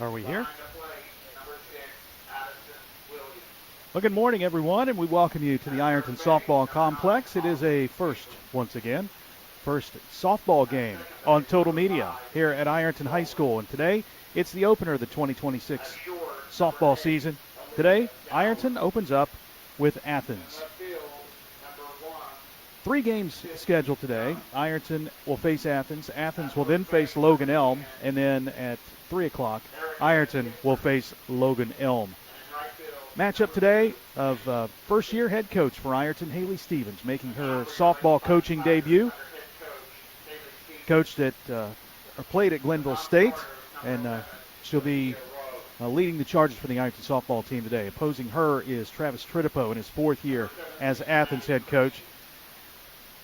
Are we here? Well, good morning, everyone, and we welcome you to the Ironton Softball Complex. It is a first, once again, first softball game on Total Media here at Ironton High School. And today, it's the opener of the 2026 softball season. Today, Ironton opens up with Athens. 3 games scheduled today. Ironton will face Athens. Athens will then face Logan Elm. And then at 3 o'clock, Ironton will face Logan Elm. Matchup today of first-year head coach for Ironton, Haley Stevens, making her softball coaching debut. Coached at or played at Glenville State, and she'll be leading the charges for the Ironton softball team today. Opposing her is Travis Tritipo in his 4th year as Athens head coach.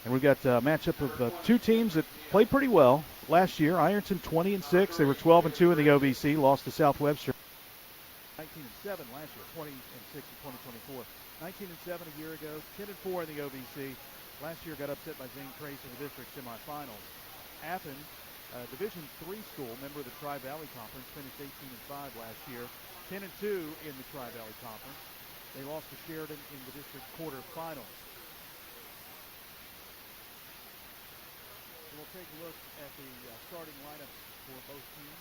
And we've got a matchup of 2 teams that played pretty well last year. Ironton 20-6. They were 12-2 in the OVC, lost to South Webster. 19-7 last year, 20-6 in 2024. 19-7 a year ago, 10-4 in the OVC. Last year got upset by Zane Trace in the district semifinals. Athens, Division III school, member of the Tri-Valley Conference, finished 18-5 last year. 10-2 in the Tri-Valley Conference. They lost to Sheridan in the district quarterfinals. We'll take a look at the starting lineups for both teams.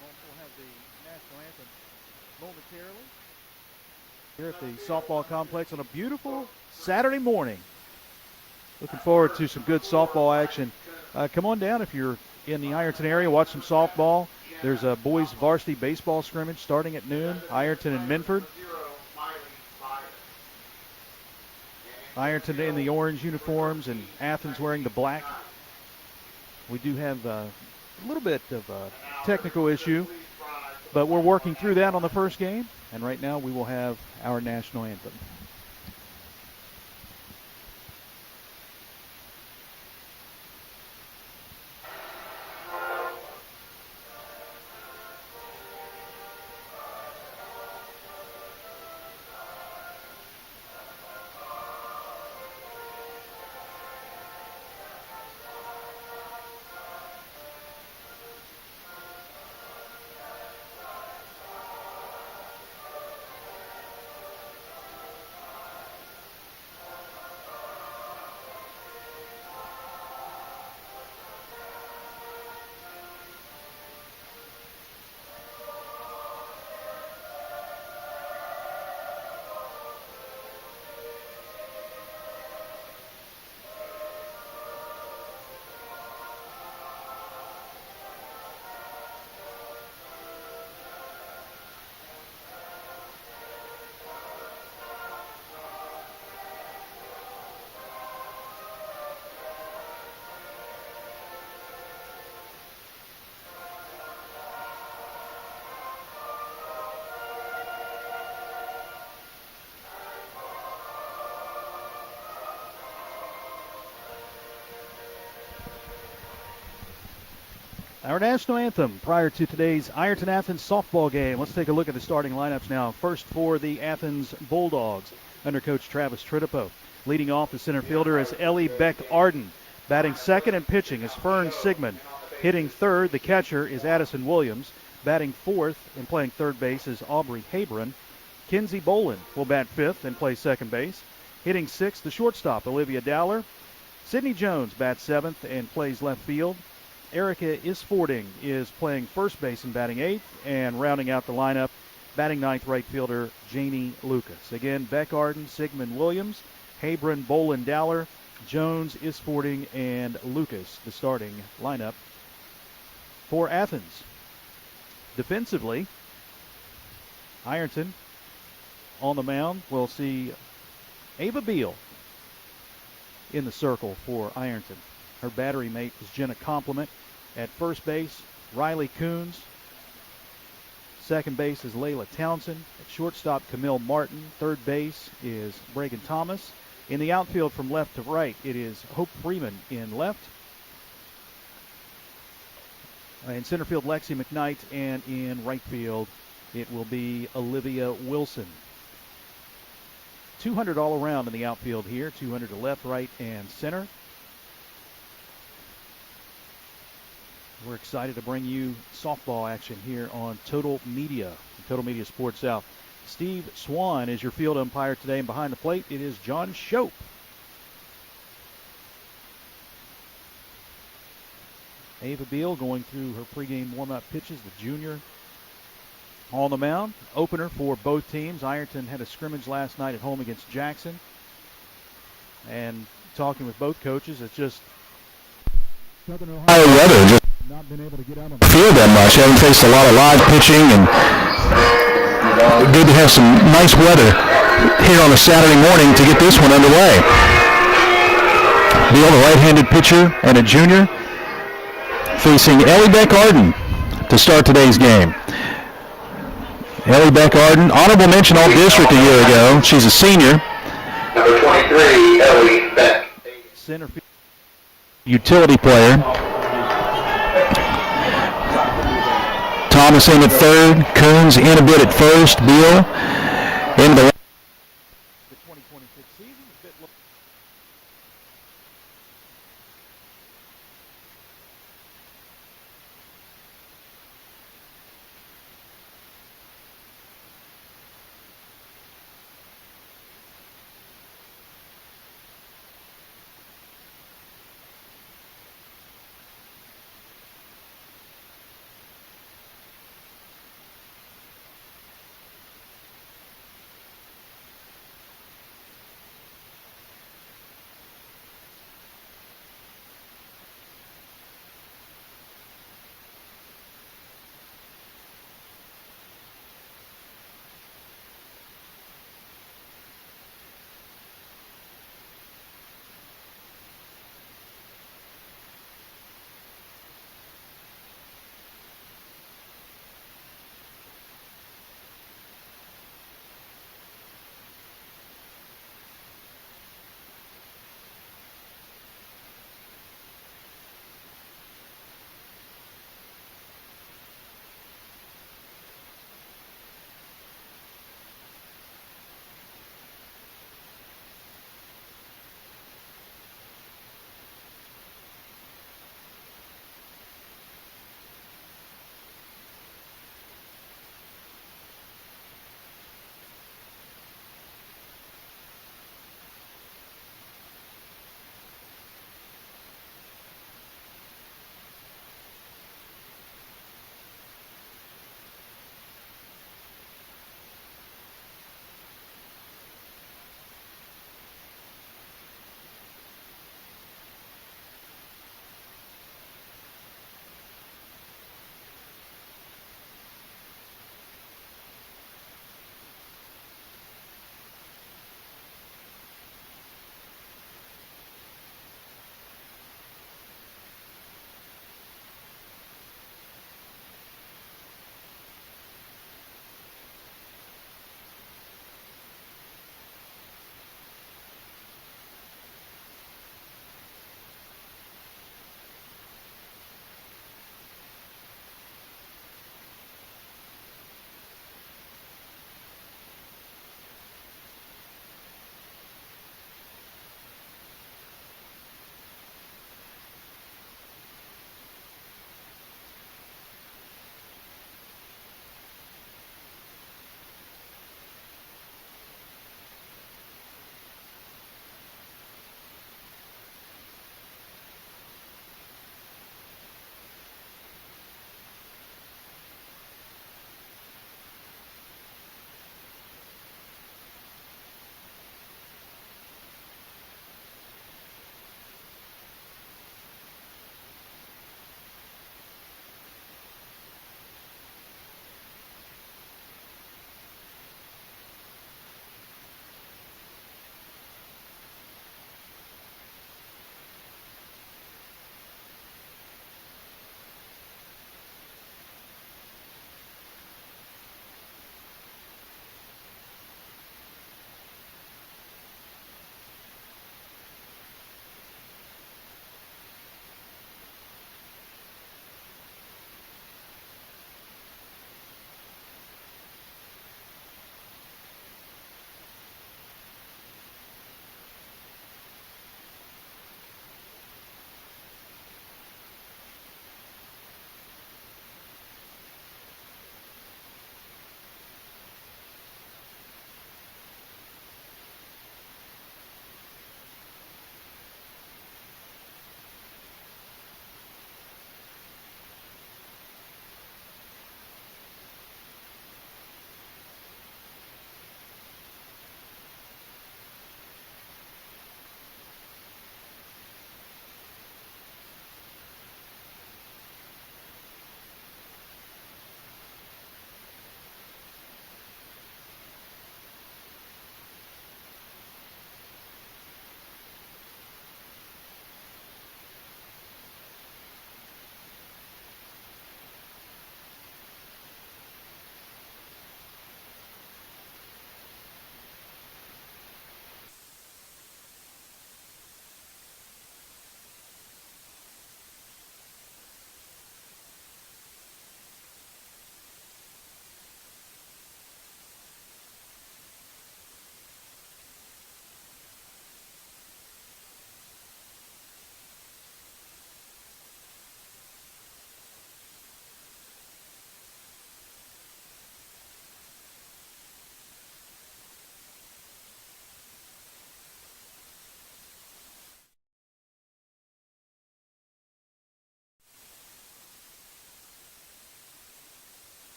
We'll have the national anthem momentarily here at the softball complex on a beautiful Saturday morning. Looking forward to some good softball action. Come on down if you're in the Ironton area. Watch some softball. There's a boys varsity baseball scrimmage starting at noon. Ironton and Minford. Ironton in the orange uniforms and Athens wearing the black. We do have a little bit of a technical issue, but we're working through that on the first game, and right now we will have our national anthem. Our national anthem prior to today's Ironton-Athens softball game. Let's take a look at the starting lineups now. First for the Athens Bulldogs under Coach Travis Tritipo. Leading off the center fielder is Ellie Beck-Arden. Batting second and pitching is Fern Sigmund. Hitting third, the catcher is Addison Williams. Batting fourth and playing third base is Aubrey Habron. Kinsey Boland will bat fifth and play second base. Hitting sixth, the shortstop, Olivia Dowler. Sydney Jones bats seventh and plays left field. Erica Isfording is playing first base and batting eighth, and rounding out the lineup, batting ninth, right fielder Janie Lucas. Again, Beck-Arden, Sigmund Williams, Habron, Boland, Dowler, Jones, Isfording, and Lucas, the starting lineup for Athens. Defensively, Ironton on the mound. We'll see Ava Beal in the circle for Ironton. Her battery mate is Jenna Compliment. At first base, Riley Coons. Second base is Layla Townsend. At shortstop, Camille Martin. Third base is Bregan Thomas. In the outfield from left to right, it is Hope Freeman in left. In center field, Lexi McKnight. And in right field, it will be Olivia Wilson. 200 all around in the outfield here. 200 to left, right, and center. We're excited to bring you softball action here on Total Media Sports South. Steve Swan is your field umpire today, and behind the plate it is John Shope. Ava Beal going through her pregame warm-up pitches, the junior on the mound. Opener for both teams. Ironton had a scrimmage last night at home against Jackson. And talking with both coaches, it's just Southern Ohio weather, just not been able to get out on the field that much. Haven't faced a lot of live pitching, and good to have some nice weather here on a Saturday morning to get this one underway. Beal, the right-handed pitcher and a junior, facing Ellie Beck-Arden to start today's game. Ellie Beck-Arden, honorable mention All-District a year ago. She's a senior. Number 23, Ellie Beck. Center field. Utility player. Thomas in at third. Coons in a bit at first. Beal in the 2026 season. A bit low.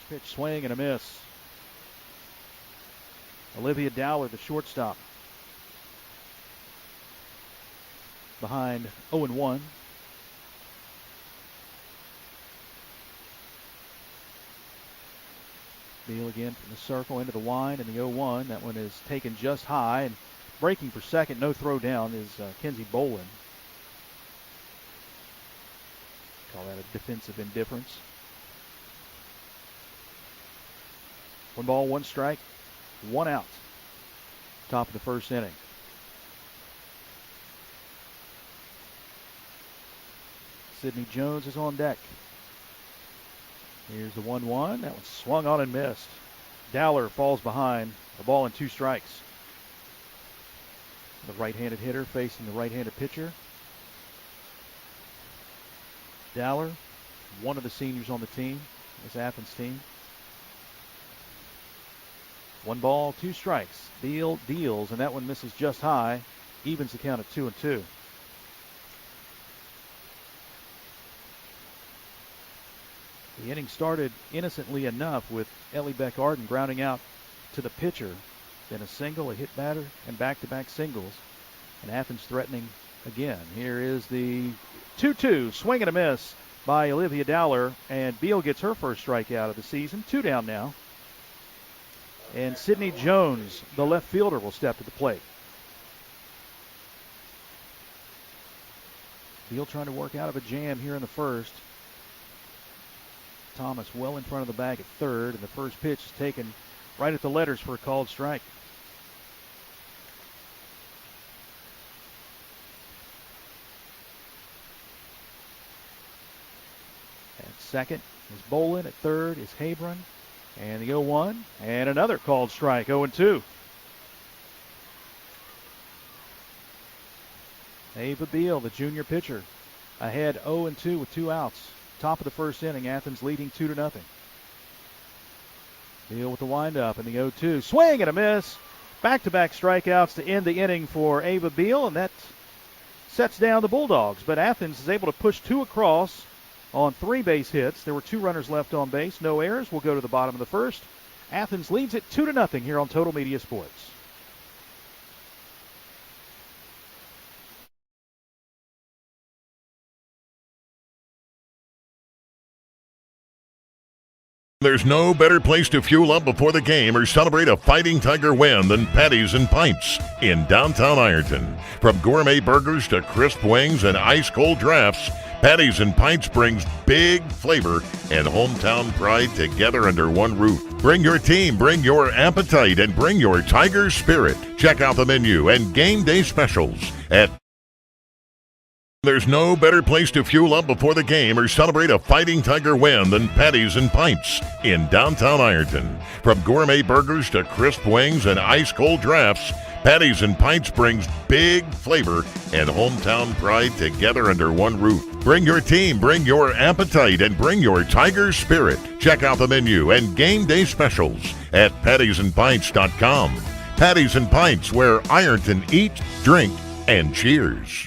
First pitch, swing and a miss. Olivia Dowler, the shortstop, behind 0-1. Beal again from the circle into the wind, and the 0-1. That one is taken just high, and breaking for second, no throw down, is Kenzie Bolin. Call that a defensive indifference. 1 ball, 1 strike, 1 out. Top of the first inning. Sydney Jones is on deck. Here's the 1-1. That one swung on and missed. Dowler falls behind. A ball and 2 strikes. The right-handed hitter facing the right-handed pitcher. Dowler, one of the seniors on the team, this Athens team. 1 ball, 2 strikes. Beal deals, and that one misses just high. Evens the count at 2-2. The inning started innocently enough with Ellie Beck-Arden grounding out to the pitcher. Then a single, a hit batter, and back-to-back singles. And Athens threatening again. Here is the 2-2. Swing and a miss by Olivia Dowler. And Beal gets her first strikeout of the season. 2 down now. And Sydney Jones, the left fielder, will step to the plate. Beal trying to work out of a jam here in the first. Thomas well in front of the bag at third, and the first pitch is taken right at the letters for a called strike. At second is Bolin. At third is Habron. And the 0-1, and another called strike, 0-2. Ava Beal, the junior pitcher, ahead 0-2 with 2 outs. Top of the first inning, Athens leading 2-0. Beal with the windup and the 0-2. Swing and a miss. Back-to-back strikeouts to end the inning for Ava Beal, and that sets down the Bulldogs. But Athens is able to push 2 across on 3 base hits. There were 2 runners left on base. No errors. We'll go to the bottom of the first. Athens leads it 2-0 here on Total Media Sports. There's no better place to fuel up before the game or celebrate a Fighting Tiger win than Patties and Pints in downtown Ironton. From gourmet burgers to crisp wings and ice-cold drafts, Patties and Pints brings big flavor and hometown pride together under one roof. Bring your team, bring your appetite, and bring your Tiger spirit. Check out the menu and game day specials at There's no better place to fuel up before the game or celebrate a Fighting Tiger win than Patties and Pints in downtown Ironton. From gourmet burgers to crisp wings and ice-cold drafts, Patties and Pints brings big flavor and hometown pride together under one roof. Bring your team, bring your appetite, and bring your Tiger spirit. Check out the menu and game day specials at pattiesandpints.com. Patties and Pints, where Ironton eats, drink, and cheers.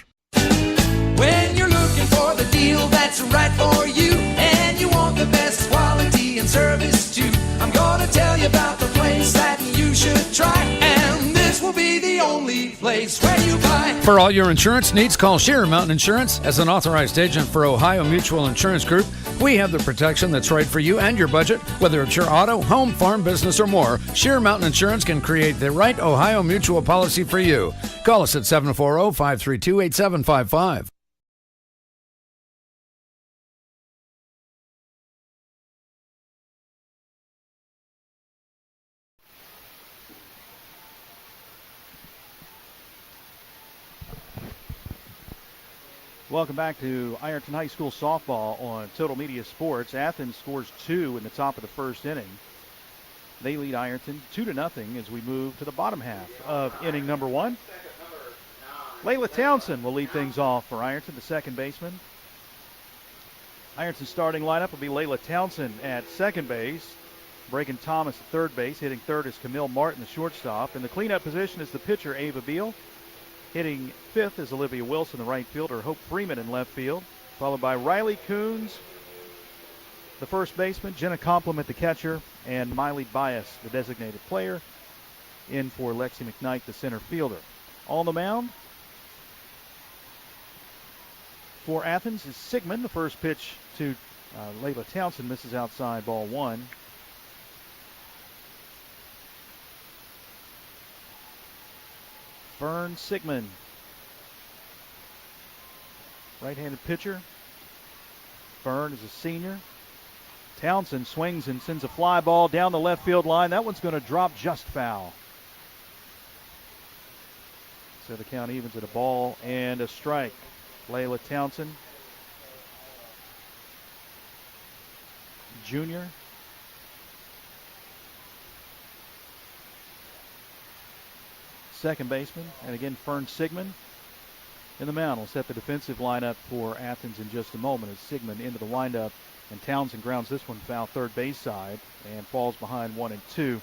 When you're looking for the deal that's right for you, and you want the best quality and service too, I'm gonna tell you about the place that you should try, and this will be the only place where you buy. For all your insurance needs, call Sheer Mountain Insurance. As an authorized agent for Ohio Mutual Insurance Group, we have the protection that's right for you and your budget. Whether it's your auto, home, farm, business, or more, Sheer Mountain Insurance can create the right Ohio Mutual policy for you. Call us at 740-532-8755. Welcome back to Ironton High School softball on Total Media Sports. Athens scores 2 in the top of the first inning. They lead Ironton 2-0 as we move to the bottom half of inning number 1. Layla Townsend will lead things off for Ironton, the second baseman. Ironton's starting lineup will be Layla Townsend at second base. Breaking Thomas at third base. Hitting third is Camille Martin, the shortstop. In the cleanup position is the pitcher, Ava Beal. Hitting fifth is Olivia Wilson, the right fielder. Hope Freeman in left field, followed by Riley Coons, the first baseman, Jenna Compliment, the catcher, and Miley Bias, the designated player, in for Lexi McKnight, the center fielder. On the mound for Athens is Sigmund. The first pitch to Layla Townsend misses outside, ball one. Fern Sigmund, right-handed pitcher. Fern is a senior. Townsend swings and sends a fly ball down the left field line. That one's going to drop just foul. So the count evens at a ball and a strike. Layla Townsend, junior. Second baseman, and again Fern Sigmund in the mound. We'll set the defensive lineup for Athens in just a moment as Sigmund into the windup, and Townsend grounds this one foul third base side and falls behind 1-2.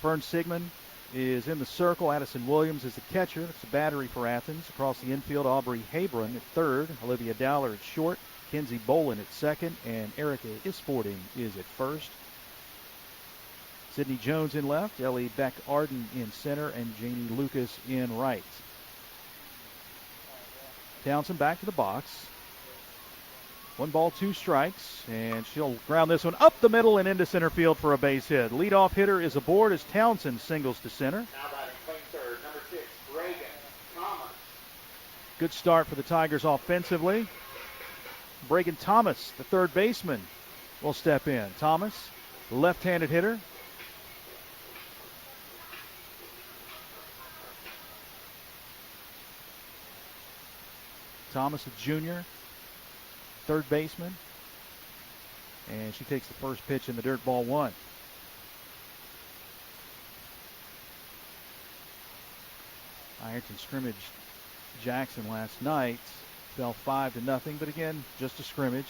Fern Sigmund is in the circle. Addison Williams is the catcher. That's the battery for Athens. Across the infield, Aubrey Habron at third, Olivia Dowler at short, Kenzie Bolin at second, and Erica Isporting is at first. Sydney Jones in left, Ellie Beck-Arden in center, and Janie Lucas in right. Townsend back to the box. 1 ball, 2 strikes, and she'll ground this one up the middle and into center field for a base hit. Leadoff hitter is aboard as Townsend singles to center. Now batting clean third, number 6, Reagan Thomas. Good start for the Tigers offensively. Bregan Thomas, the third baseman, will step in. Thomas, left-handed hitter. Thomas, a junior, third baseman. And she takes the first pitch in the dirt, ball one. Ironton scrimmaged Jackson last night. Fell 5-0, but again, just a scrimmage.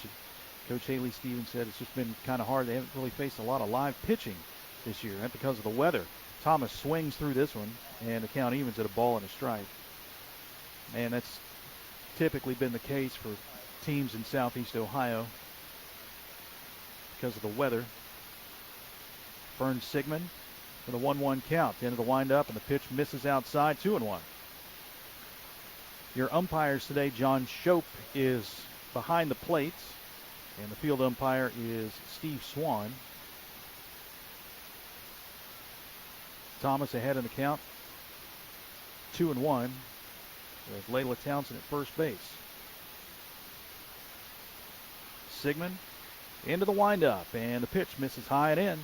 Coach Haley Stevens said it's just been kind of hard. They haven't really faced a lot of live pitching this year, and because of the weather. Thomas swings through this one, and the count evens at a ball and a strike. And that's typically been the case for teams in Southeast Ohio because of the weather. Fern Sigmund with a 1-1 count. The end of the windup, and the pitch misses outside, 2-1. Your umpires today, John Shope is behind the plate, and the field umpire is Steve Swan. Thomas ahead in the count, 2-1, with Layla Townsend at first base. Sigmund into the windup, and the pitch misses high and in.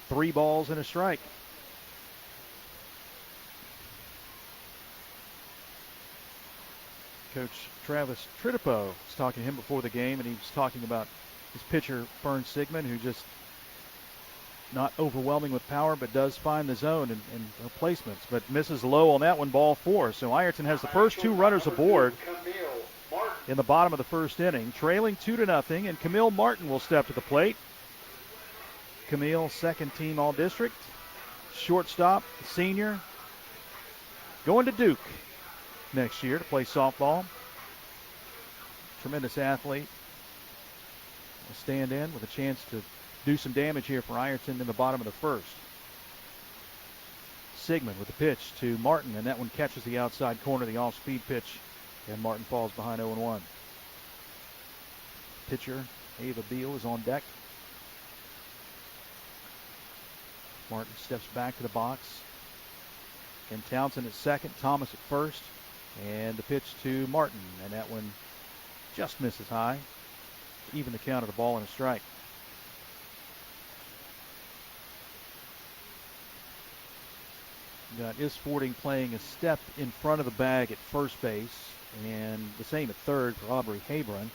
3 balls and a strike. Coach Travis Tritipo was talking to him before the game, and he was talking about his pitcher, Fern Sigmund, who just not overwhelming with power, but does find the zone and her placements, but misses low on that one, ball 4. So Ironton has the first 2 runners aboard in the bottom of the first inning, trailing 2-0, and Camille Martin will step to the plate. Camille, second team All-District, shortstop, senior, going to Duke next year to play softball. Tremendous athlete. A stand-in with a chance to do some damage here for Ironton in the bottom of the first. Sigmund with the pitch to Martin, and that one catches the outside corner, the off-speed pitch, and Martin falls behind 0-1. Pitcher Ava Beal is on deck. Martin steps back to the box. And Townsend at second, Thomas at first, and the pitch to Martin, and that one just misses high. Even the count of the ball and a strike. You got Isporting playing a step in front of the bag at first base, and the same at third for Aubrey Habron.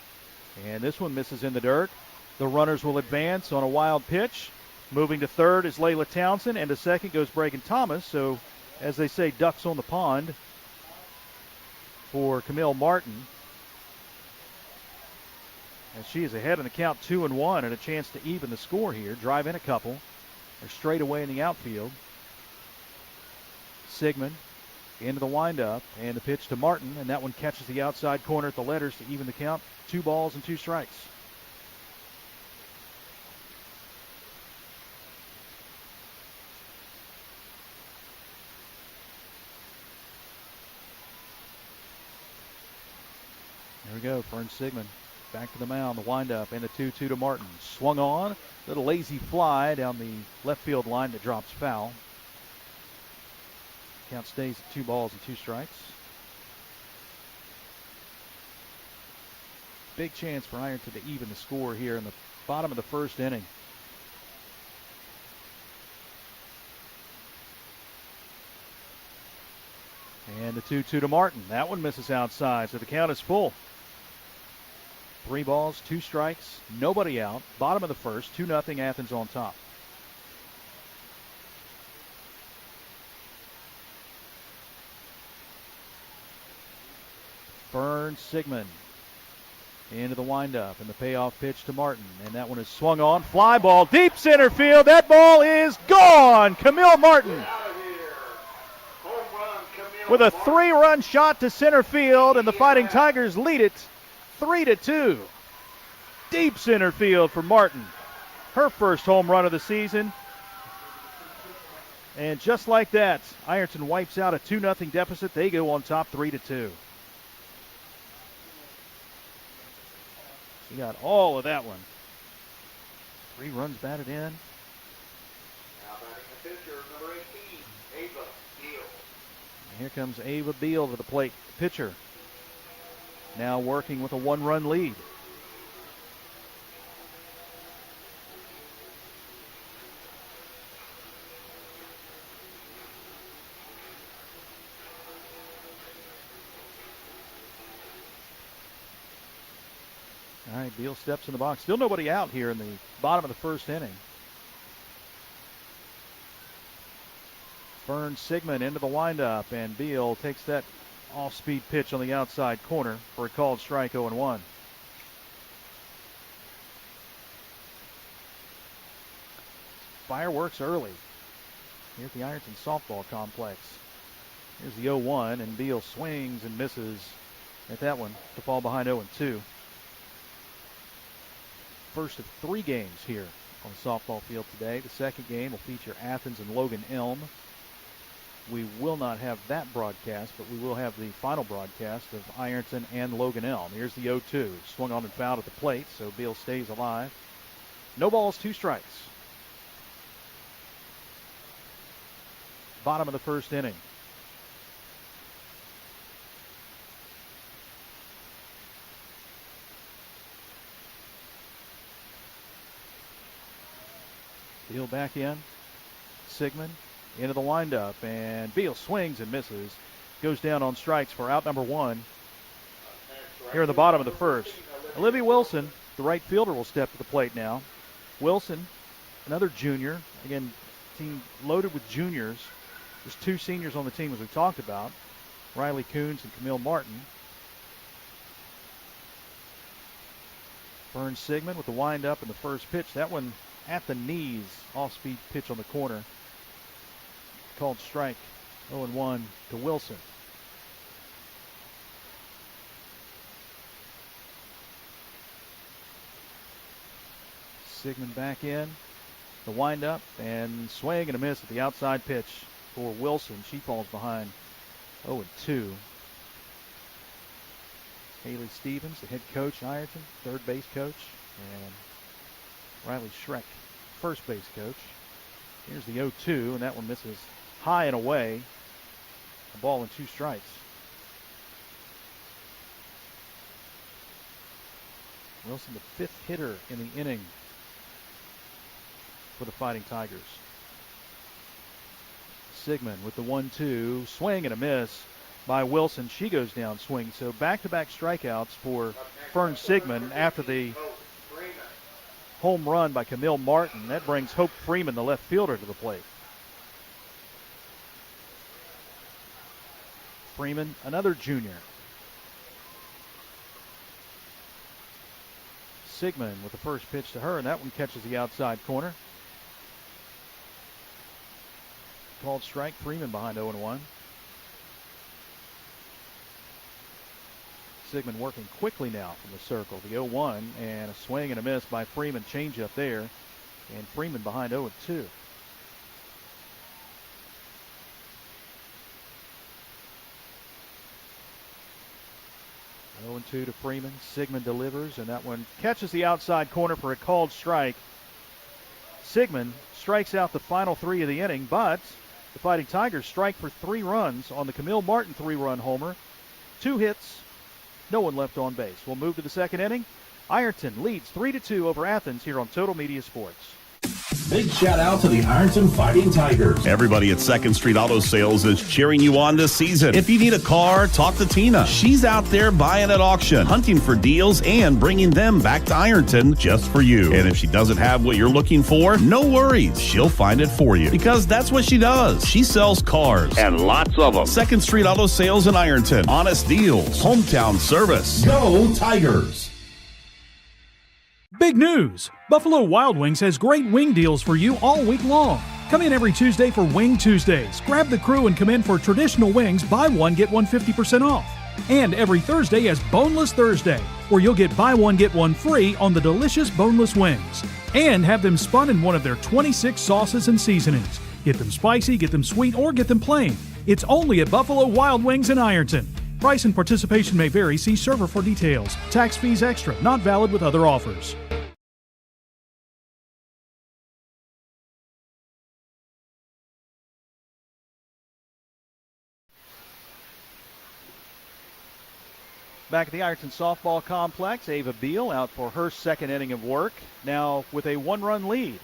And this one misses in the dirt. The runners will advance on a wild pitch. Moving to third is Layla Townsend, and to second goes Bregan Thomas. So, as they say, ducks on the pond for Camille Martin. And she is ahead in the count, 2-1, and a chance to even the score here. Drive in a couple. They're straight away in the outfield. Sigmund into the windup, and the pitch to Martin, and that one catches the outside corner at the letters to even the count. 2 balls and 2 strikes. There we go. Fern Sigmund back to the mound. The windup and the 2-2 to Martin. Swung on. Little lazy fly down the left field line that drops foul. Count stays at 2 balls and 2 strikes. Big chance for Ironton to even the score here in the bottom of the first inning. And the 2-2 to Martin. That one misses outside, so the count is full. 3 balls, 2 strikes, nobody out. Bottom of the first, 2-0 Athens on top. Fern Sigmund into the windup and the payoff pitch to Martin. And that one is swung on. Fly ball, deep center field. That ball is gone. Camille Martin with a 3-run shot to center field, and the Fighting Tigers lead it 3-2. Deep center field for Martin. Her first home run of the season. And just like that, Ironton wipes out a 2-0 deficit. They go on top 3-2. She got all of that one. 3 runs batted in. Now batting the pitcher, number 18, Ava Beal. And here comes Ava Beal to the plate. Pitcher now working with a 1-run lead. All right, Beal steps in the box. Still nobody out here in the bottom of the first inning. Fern Sigmund into the windup, and Beal takes that off-speed pitch on the outside corner for a called strike, 0-1. Fireworks early here at the Ironton softball complex. Here's the 0-1, and Beal swings and misses at that one to fall behind 0-2. First of 3 games here on the softball field today. The second game will feature Athens and Logan Elm. We will not have that broadcast, but we will have the final broadcast of Ironton and Logan Elm. Here's the 0-2. Swung on and fouled at the plate, so Beal stays alive. No balls, 2 strikes. Bottom of the first inning. Beal back in. Sigmund into the windup, and Beal swings and misses. Goes down on strikes for out number 1 here in the bottom of the first. Olivia Wilson, the right fielder, will step to the plate now. Wilson, another junior. Again, team loaded with juniors. There's 2 seniors on the team, as we talked about. Riley Coons and Camille Martin. Fern Sigmund with the windup and the first pitch. That one at the knees, off-speed pitch on the corner. Called strike, 0-1 to Wilson. Sigmund back in, the windup, and swing and a miss at the outside pitch for Wilson. She falls behind 0-2. Haley Stevens, the head coach, Ironton, third base coach, and Riley Schreck, first base coach. Here's the 0-2, and that one misses high and away. A ball and 2 strikes. Wilson, the 5th hitter in the inning for the Fighting Tigers. Sigmund with the 1-2, swing and a miss by Wilson. She goes down swing. So back-to-back strikeouts for Fern Sigmund after the home run by Camille Martin. That brings Hope Freeman, the left fielder, to the plate. Freeman, another junior. Sigmund with the first pitch to her, and that one catches the outside corner. Called strike, Freeman behind 0-1. Sigmund working quickly now from the circle. The 0-1 and a swing and a miss by Freeman. Change up there. And Freeman behind 0-2. 0-2 to Freeman. Sigmund delivers, and that one catches the outside corner for a called strike. Sigmund strikes out the final 3 of the inning, but the Fighting Tigers strike for 3 runs on the Camille Martin 3-run homer. 2 hits, no one left on base. We'll move to the second inning. Ironton leads 3-2 over Athens here on Total Media Sports. Big shout out to the Ironton Fighting Tigers. Everybody at 2nd Street Auto Sales is cheering you on this season. If you need a car, talk to Tina. She's out there buying at auction, hunting for deals, and bringing them back to Ironton just for you. And if she doesn't have what you're looking for, no worries. She'll find it for you because that's what she does. She sells cars. And lots of them. 2nd Street Auto Sales in Ironton. Honest deals. Hometown service. Go Tigers! Big news! Buffalo Wild Wings has great wing deals for you all week long. Come in every Tuesday for Wing Tuesdays. Grab the crew and come in for traditional wings, buy one, get one 50% off. And every Thursday is Boneless Thursday, where you'll get buy one, get one free on the delicious boneless wings. And have them spun in one of their 26 sauces and seasonings. Get them spicy, get them sweet, or get them plain. It's only at Buffalo Wild Wings in Ironton. Price and participation may vary. See server for details. Tax fees extra. Not valid with other offers. Back at the Ironton Softball Complex, Ava Beal out for her second inning of work, now with a 1-run lead.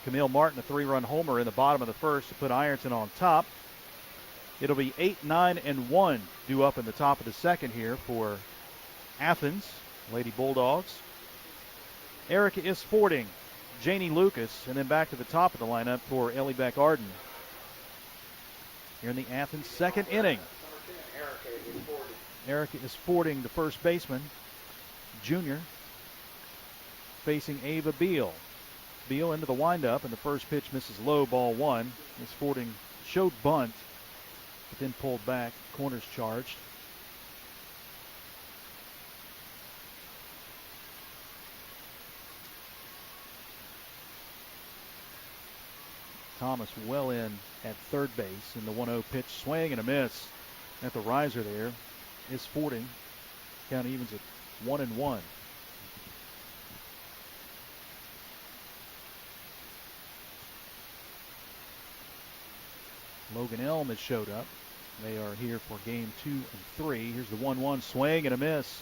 Camille Martin, a 3-run homer in the bottom of the first to put Ironton on top. It'll be 8, 9, and 1 due up in the top of the second here for Athens, Lady Bulldogs. Erica Isfording, Janie Lucas, and then back to the top of the lineup for Ellie Beck-Arden. Here in the Athens second inning. Erica Isfording, the first baseman, junior, facing Ava Beal. Beal into the windup, and the first pitch misses low, ball 1. Isfording showed bunt, but then pulled back. Corners charged. Thomas well in at third base, and the 1-0 pitch, swing and a miss at the riser there. Isfording count evens at 1-1. Logan Elm has showed up. They are here for game 2 and 3. Here's the 1-1 swing and a miss.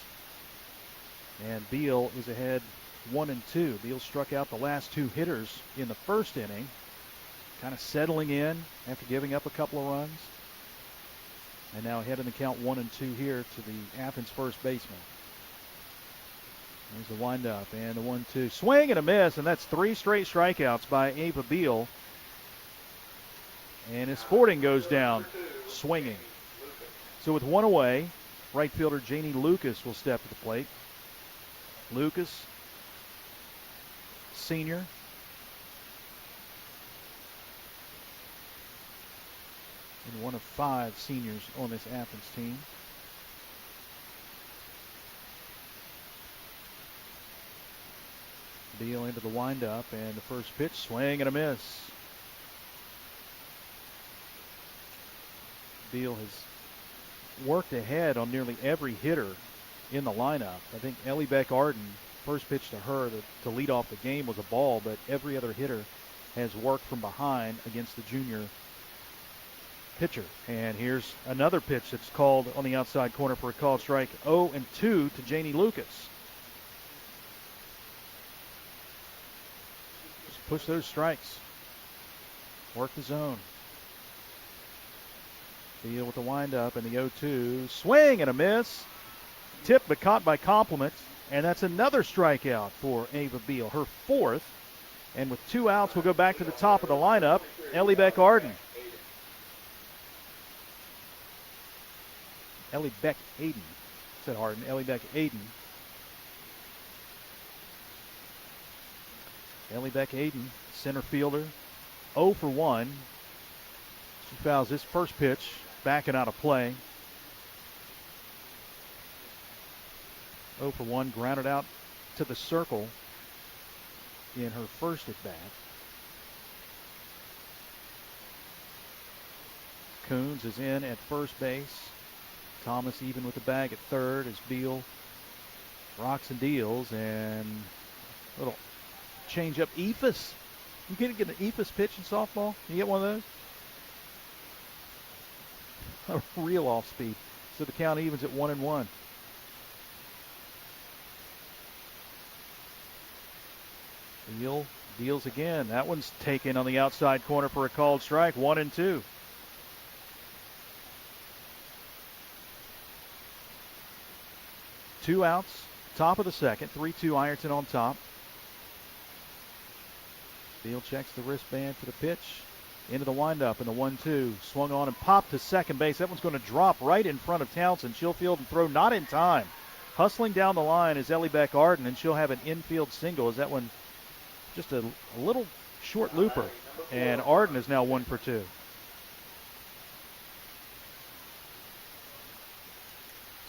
And Beal is ahead 1-2. Beal struck out the last 2 hitters in the first inning. Kind of settling in after giving up a couple of runs. And now ahead in the count 1-2 here to the Athens first baseman. There's the windup and the 1-2. Swing and a miss, and that's 3 straight strikeouts by Ava Beal. And Isfording goes down swinging. So with 1 away, right fielder Janie Lucas will step to the plate. Lucas, senior. And one of 5 seniors on this Athens team. Beal into the windup, and the first pitch, swing and a miss. Beal has worked ahead on nearly every hitter in the lineup. I think Ellie Beck-Arden, first pitch to her to lead off the game was a ball, but every other hitter has worked from behind against the junior pitcher. And here's another pitch that's called on the outside corner for a called strike. 0-2 to Janie Lucas. Just push those strikes. Work the zone. Beal with the windup and the 0-2. Swing and a miss. Tipped but caught by Compliment. And that's another strikeout for Ava Beal, her 4th. And with 2 outs, we'll go back to the top of the lineup. Ellie Beck-Arden. Ellie Beck-Aden. Said Arden. Ellie Beck-Aden. Ellie Beck-Aden, center fielder, 0 for 1. She fouls this first pitch, backing out of play. 0 for 1, grounded out to the circle in her first at bat. Coons is in at first base. Thomas even with the bag at third as Beal rocks and deals, and a little change up. Ephus. You can't get an Ephus pitch in softball? You get one of those? A real off speed. So the count evens at 1-1. Beal deals again. That one's taken on the outside corner for a called strike. 1-2. Two outs. Top of the second. 3-2 Ironton on top. Beal checks the wristband for the pitch. Into the windup and the 1-2. Swung on and popped to second base. That one's going to drop right in front of Townsend. She'll field and throw not in time. Hustling down the line is Ellie Beck-Arden, and she'll have an infield single as that one just a little short looper. And Arden is now 1 for 2.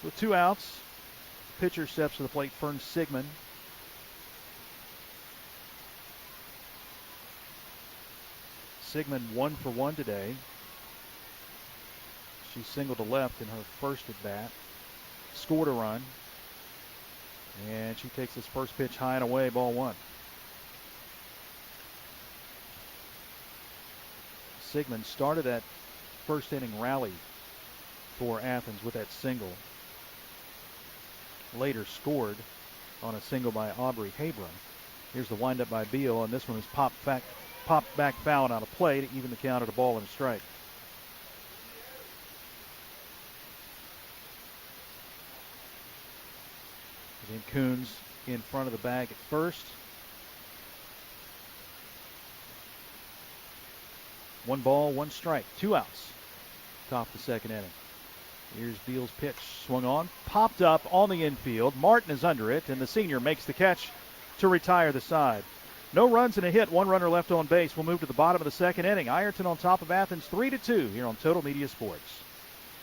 So with 2 outs, pitcher steps to the plate, Fern Sigmund. Sigmund 1 for 1 today. She singled to left in her first at bat. Scored a run. And she takes this first pitch high and away, ball 1. Sigmund started that first inning rally for Athens with that single. Later scored on a single by Aubrey Habron. Here's the windup by Beal, and this one is popped back foul and out of play to even the count at a ball and a strike. Again, Coons in front of the bag at first. 1 ball, 1 strike, 2 outs. Top of the second inning. Here's Beal's pitch. Swung on, popped up on the infield. Martin is under it, and the senior makes the catch to retire the side. No runs and a hit, 1 runner left on base. We'll move to the bottom of the second inning. Ironton on top of Athens 3-2 here on Total Media Sports.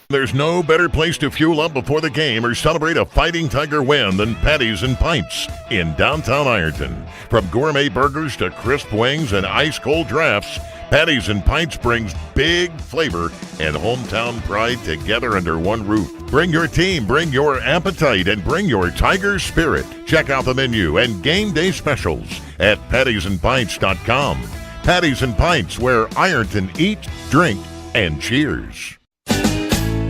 There's no better place to fuel up before the game or celebrate a Fighting Tiger win than Patties and Pints in downtown Ironton. From gourmet burgers to crisp wings and ice-cold drafts, Patties and Pints brings big flavor and hometown pride together under one roof. Bring your team, bring your appetite, and bring your Tiger spirit. Check out the menu and game day specials at pattiesandpints.com. Patties and Pints, where Ironton eats, drink, and cheers.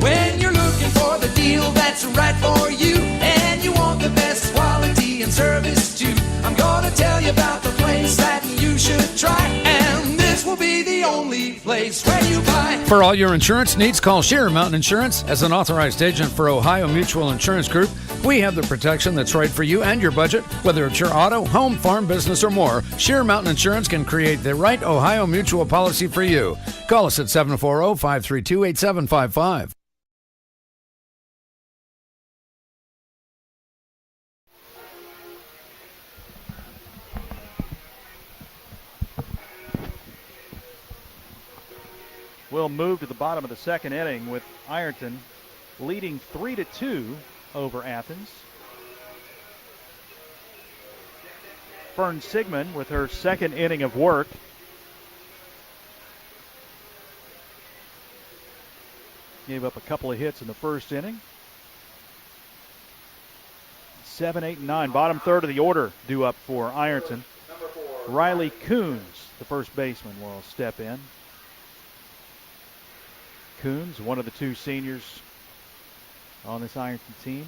When you're looking for the deal that's right for you, and you want the best quality and service too, I'm gonna tell you about the place that you should try, and this will be the only place where you buy. For all your insurance needs, call Sheer Mountain Insurance. As an authorized agent for Ohio Mutual Insurance Group, we have the protection that's right for you and your budget. Whether it's your auto, home, farm, business, or more, Sheer Mountain Insurance can create the right Ohio Mutual policy for you. Call us at 740-532-8755. We'll move to the bottom of the second inning with Ironton leading 3-2 over Athens. Fern Sigmund with her second inning of work. Gave up a couple of hits in the first inning. 7, 8, and 9. Bottom third of the order due up for Ironton. Riley Coons, the first baseman, will step in. Coons, one of the 2 seniors on this Ironton team,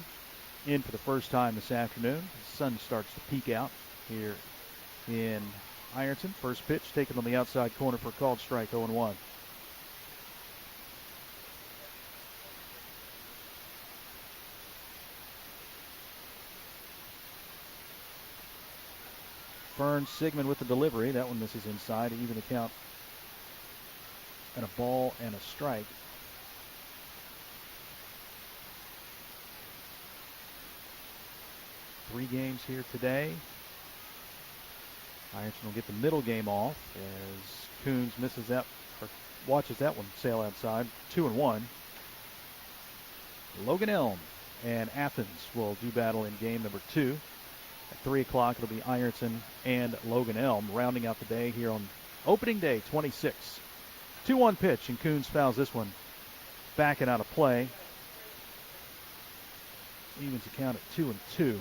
in for the first time this afternoon. The sun starts to peek out here in Ironton. First pitch taken on the outside corner for a called strike, 0-1. Fern Sigmund with the delivery. That one misses inside to even the count. And a ball and a strike. Three games here today. Ironton will get the middle game off as Coons misses that, or watches that one sail outside. 2-1. Logan Elm and Athens will do battle in game number 2. At 3 o'clock, it'll be Ironton and Logan Elm rounding out the day here on opening day 26. 2-1 pitch, and Coons fouls this one back and out of play. Evens the count at 2-2.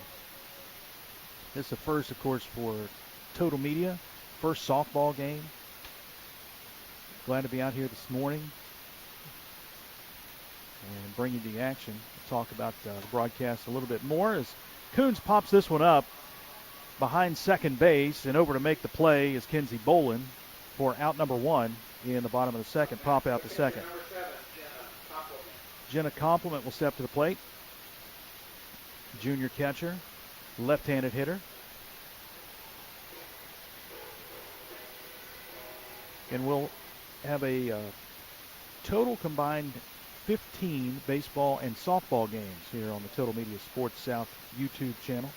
This is the first, of course, for Total Media. First softball game. Glad to be out here this morning and bring you the action. We'll talk about the broadcast a little bit more as Coons pops this one up behind second base, and over to make the play is Kenzie Bolin for out number 1 in the bottom of the second. Pop out to second. Jenna Compliment will step to the plate. Junior catcher, left-handed hitter. And we'll have a total combined 15 baseball and softball games here on the Total Media Sports South YouTube channel.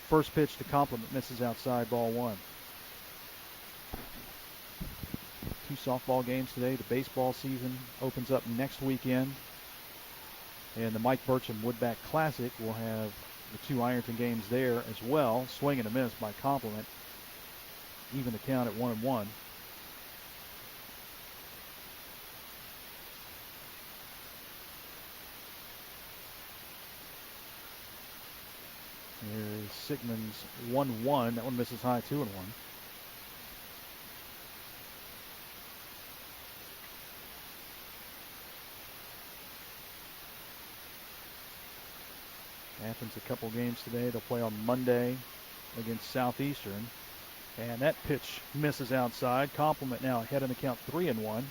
First pitch to Compliment, misses outside, ball 1. 2 softball games today. The baseball season opens up next weekend. And the Mike Burcham Woodback Classic will have the 2 Ironton games there as well. Swing and a miss by Compliment. Even the count at 1-1. Here's Sigmund's 1-1. That one misses high, 2-1. Athens a couple games today. They'll play on Monday against Southeastern. And that pitch misses outside. Compliment now ahead in the count, 3-1.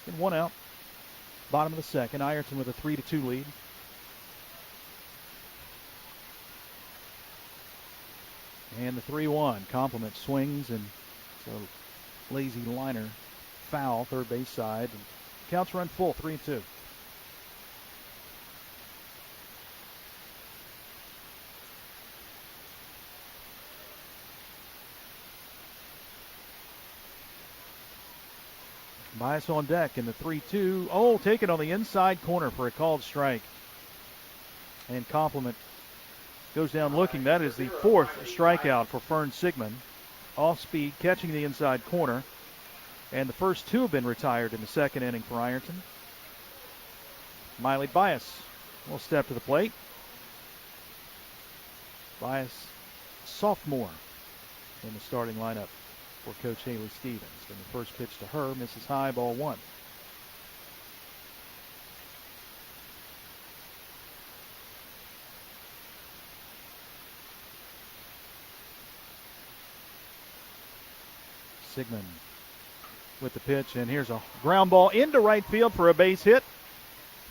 And 1 out. Bottom of the second. Ironton with a 3-2 lead. And the 3-1. Compliment swings, and it's a lazy liner foul, third base side. And counts run full, 3-2. Bias on deck in the 3-2. Oh, taken on the inside corner for a called strike. And Compliment goes down looking. That is the 4th strikeout for Fern Sigmund. Off speed, catching the inside corner. And the first 2 have been retired in the second inning for Ironton. Miley Bias will step to the plate. Bias, sophomore in the starting lineup for Coach Haley Stevens. And the first pitch to her misses high, ball 1. Sigmund with the pitch, and here's a ground ball into right field for a base hit.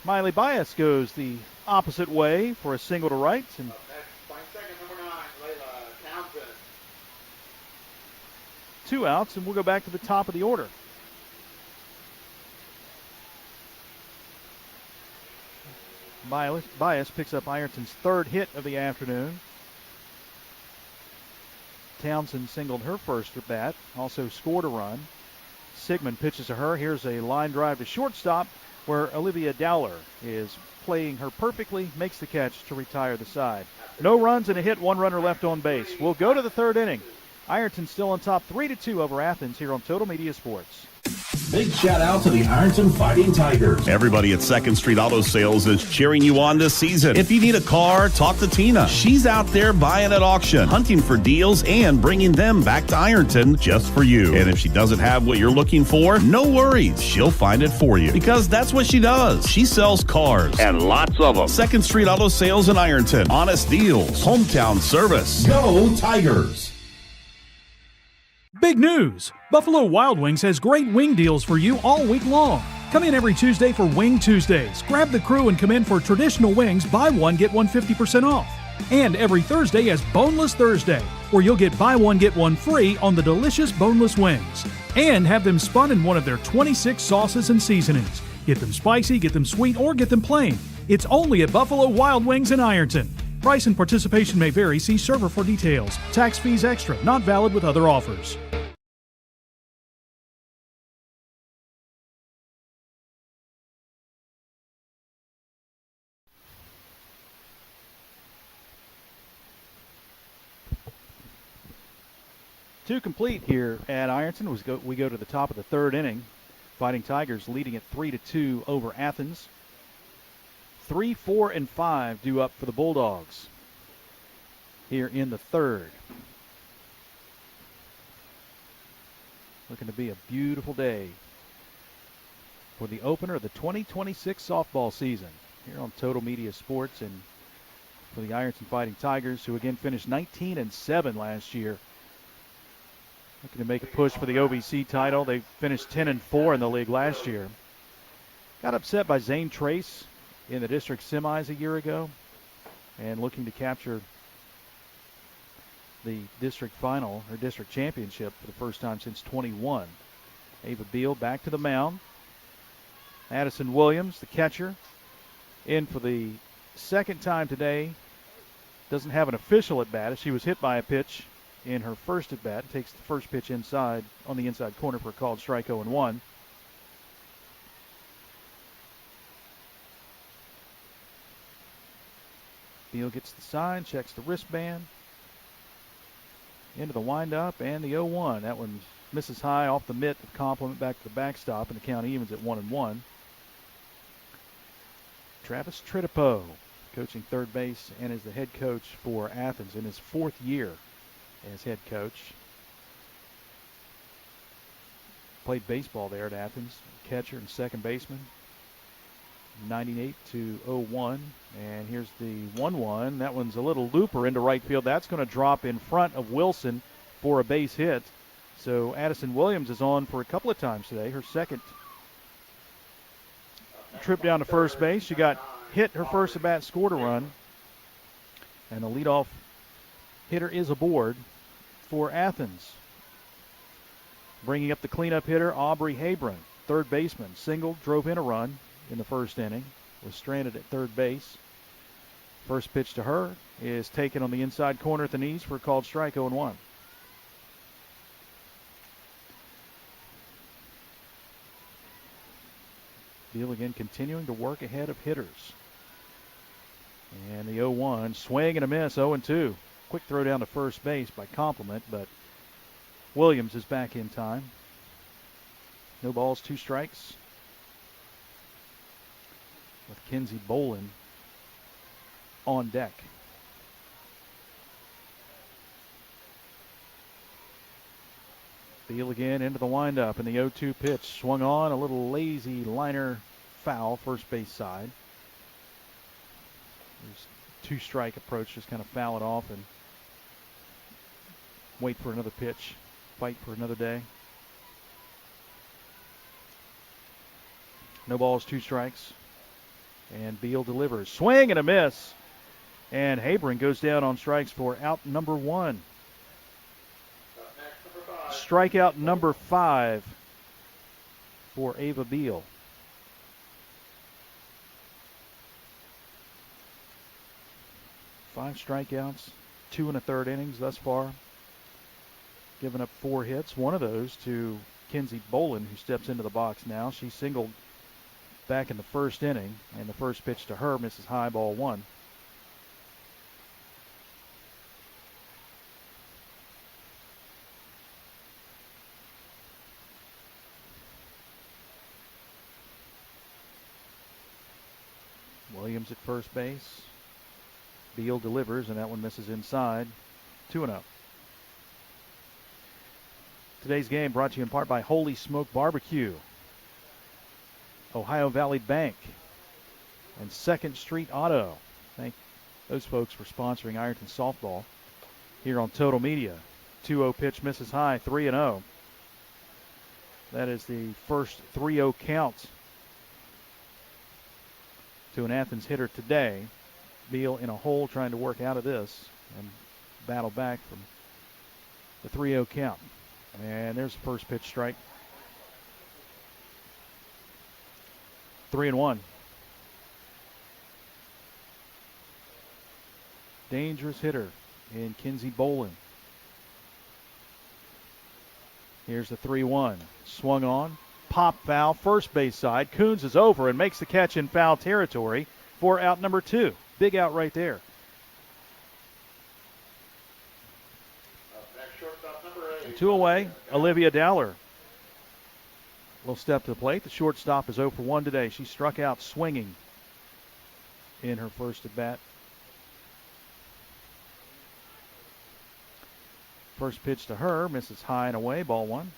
Miley Bias goes the opposite way for a single to right. And Number 9, Layla Townsend. 2 outs, and we'll go back to the top of the order. Bias picks up Ironton's 3rd hit of the afternoon. Townsend singled her first at bat, also scored a run. Sigmund pitches to her. Here's a line drive to shortstop where Olivia Dowler is playing her perfectly, makes the catch to retire the side. No runs and a hit, 1 runner left on base. We'll go to the 3rd inning. Ironton still on top 3-2 over Athens here on Total Media Sports. Big shout out to the Ironton Fighting Tigers. Everybody at 2nd Street Auto Sales is cheering you on this season. If you need a car, talk to Tina. She's out there buying at auction, hunting for deals, and bringing them back to Ironton just for you. And if she doesn't have what you're looking for, no worries. She'll find it for you because that's what she does. She sells cars. And lots of them. 2nd Street Auto Sales in Ironton. Honest deals. Hometown service. Go Tigers! Big news! Buffalo Wild Wings has great wing deals for you all week long. Come in every Tuesday for Wing Tuesdays. Grab the crew and come in for traditional wings, buy one, get one 50% off. And every Thursday is Boneless Thursday, where you'll get buy one, get one free on the delicious boneless wings. And have them spun in one of their 26 sauces and seasonings. Get them spicy, get them sweet, or get them plain. It's only at Buffalo Wild Wings in Ironton. Price and participation may vary. See server for details. Tax fees extra. Not valid with other offers. Two complete here at Ironton. We go to the top of the 3rd inning. Fighting Tigers leading at 3-2 over Athens. 3, 4, and 5 due up for the Bulldogs here in the third. Looking to be a beautiful day for the opener of the 2026 softball season here on Total Media Sports, and for the Ironton Fighting Tigers, who again finished 19-7 last year. Looking to make a push for the OVC title. They finished 10-4 in the league last year. Got upset by Zane Trace in the district semis a year ago, and looking to capture the district final or district championship for the first time since 21. Ava Beal back to the mound. Addison Williams, the catcher, in for the second time today. Doesn't have an official at bat as she was hit by a pitch in her first at bat. Takes the first pitch inside on the inside corner for a called strike 0-1. Beal gets the sign, checks the wristband. Into the windup and the 0-1. That one misses high off the mitt of compliment back to the backstop, and the count evens at 1-1. Travis Tritipo, coaching third base and is the head coach for Athens in his fourth year as head coach. Played baseball there at Athens, catcher and second baseman. 98-01, and here's the 1-1. That one's a little looper into right field. That's going to drop in front of Wilson for a base hit. So Addison Williams is on for a couple of times today. Her second trip down to first base. She got hit her first at bat, scored a run, and the leadoff hitter is aboard for Athens. Bringing up the cleanup hitter, Aubrey Habron, third baseman, singled, drove in a run in the first inning, was stranded at third base. First pitch to her is taken on the inside corner at the knees for a called strike 0-1. Beal again continuing to work ahead of hitters. And the 0-1, swing and a miss, 0-2. Quick throw down to first base by Compliment, but Williams is back in time. No balls, 2 strikes. With Kenzie Bolin on deck. Beal again into the windup, and the 0-2 pitch swung on, a little lazy liner foul, first base side. There's 2-strike approach, just kind of foul it off and wait for another pitch, fight for another day. No balls, 2 strikes. And Beal delivers. Swing and a miss. And Habron goes down on strikes for out number 1. Strikeout number 5 for Ava Beal. 5 strikeouts, 2 1/3 innings thus far. Given up 4 hits. One of those to Kenzie Bolin, who steps into the box now. She singled back in the first inning, and the first pitch to her misses high, ball 1. Williams at first base. Beal delivers, and that one misses inside. 2-0. Today's game brought to you in part by Holy Smoke Barbecue, Ohio Valley Bank, and 2nd Street Auto. Thank those folks for sponsoring Ironton softball here on Total Media. 2-0 pitch misses high, 3-0. That is the first 3-0 count to an Athens hitter today. Beal in a hole trying to work out of this and battle back from the 3-0 count. And there's the first pitch strike. 3-1. Dangerous hitter in Kenzie Bolin. Here's the 3-1. Swung on. Pop foul, first base side. Coons is over and makes the catch in foul territory for out number 2. Big out right there. And 2 away, Olivia Dowler will step to the plate. The shortstop is 0 for 1 today. She struck out swinging in her first at bat. First pitch to her, misses high and away, ball one.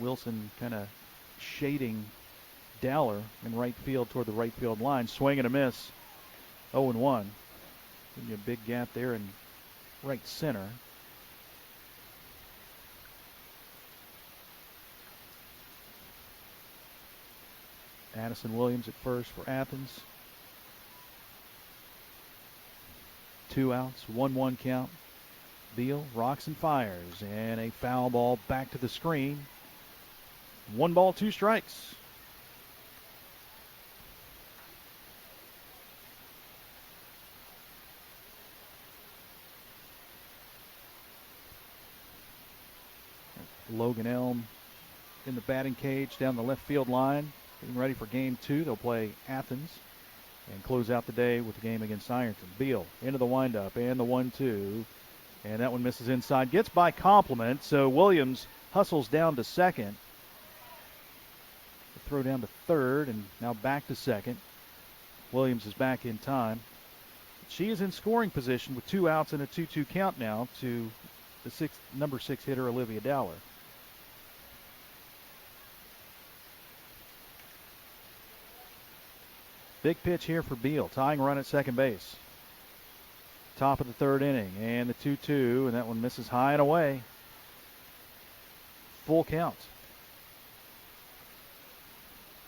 Wilson kind of shading Dowler in right field toward the right field line. Swing and a miss. 0-1. Giving you a big gap there in right center. Addison Williams at first for Athens. 2 outs, 1-1 count. Beal rocks and fires, and a foul ball back to the screen. 1 ball, 2 strikes. Logan Elm in the batting cage down the left field line, getting ready for game 2. They'll play Athens and close out the day with the game against Ironton. Beal into the windup and the 1-2, and that one misses inside. Gets by Compliment, so Williams hustles down to second. The throw down to third, and now back to second. Williams is back in time. She is in scoring position with 2 outs and a 2-2 count now to the number 6 hitter, Olivia Dowler. Big pitch here for Beal, tying run at second base. Top of the 3rd inning, and the 2-2, and that one misses high and away. Full count.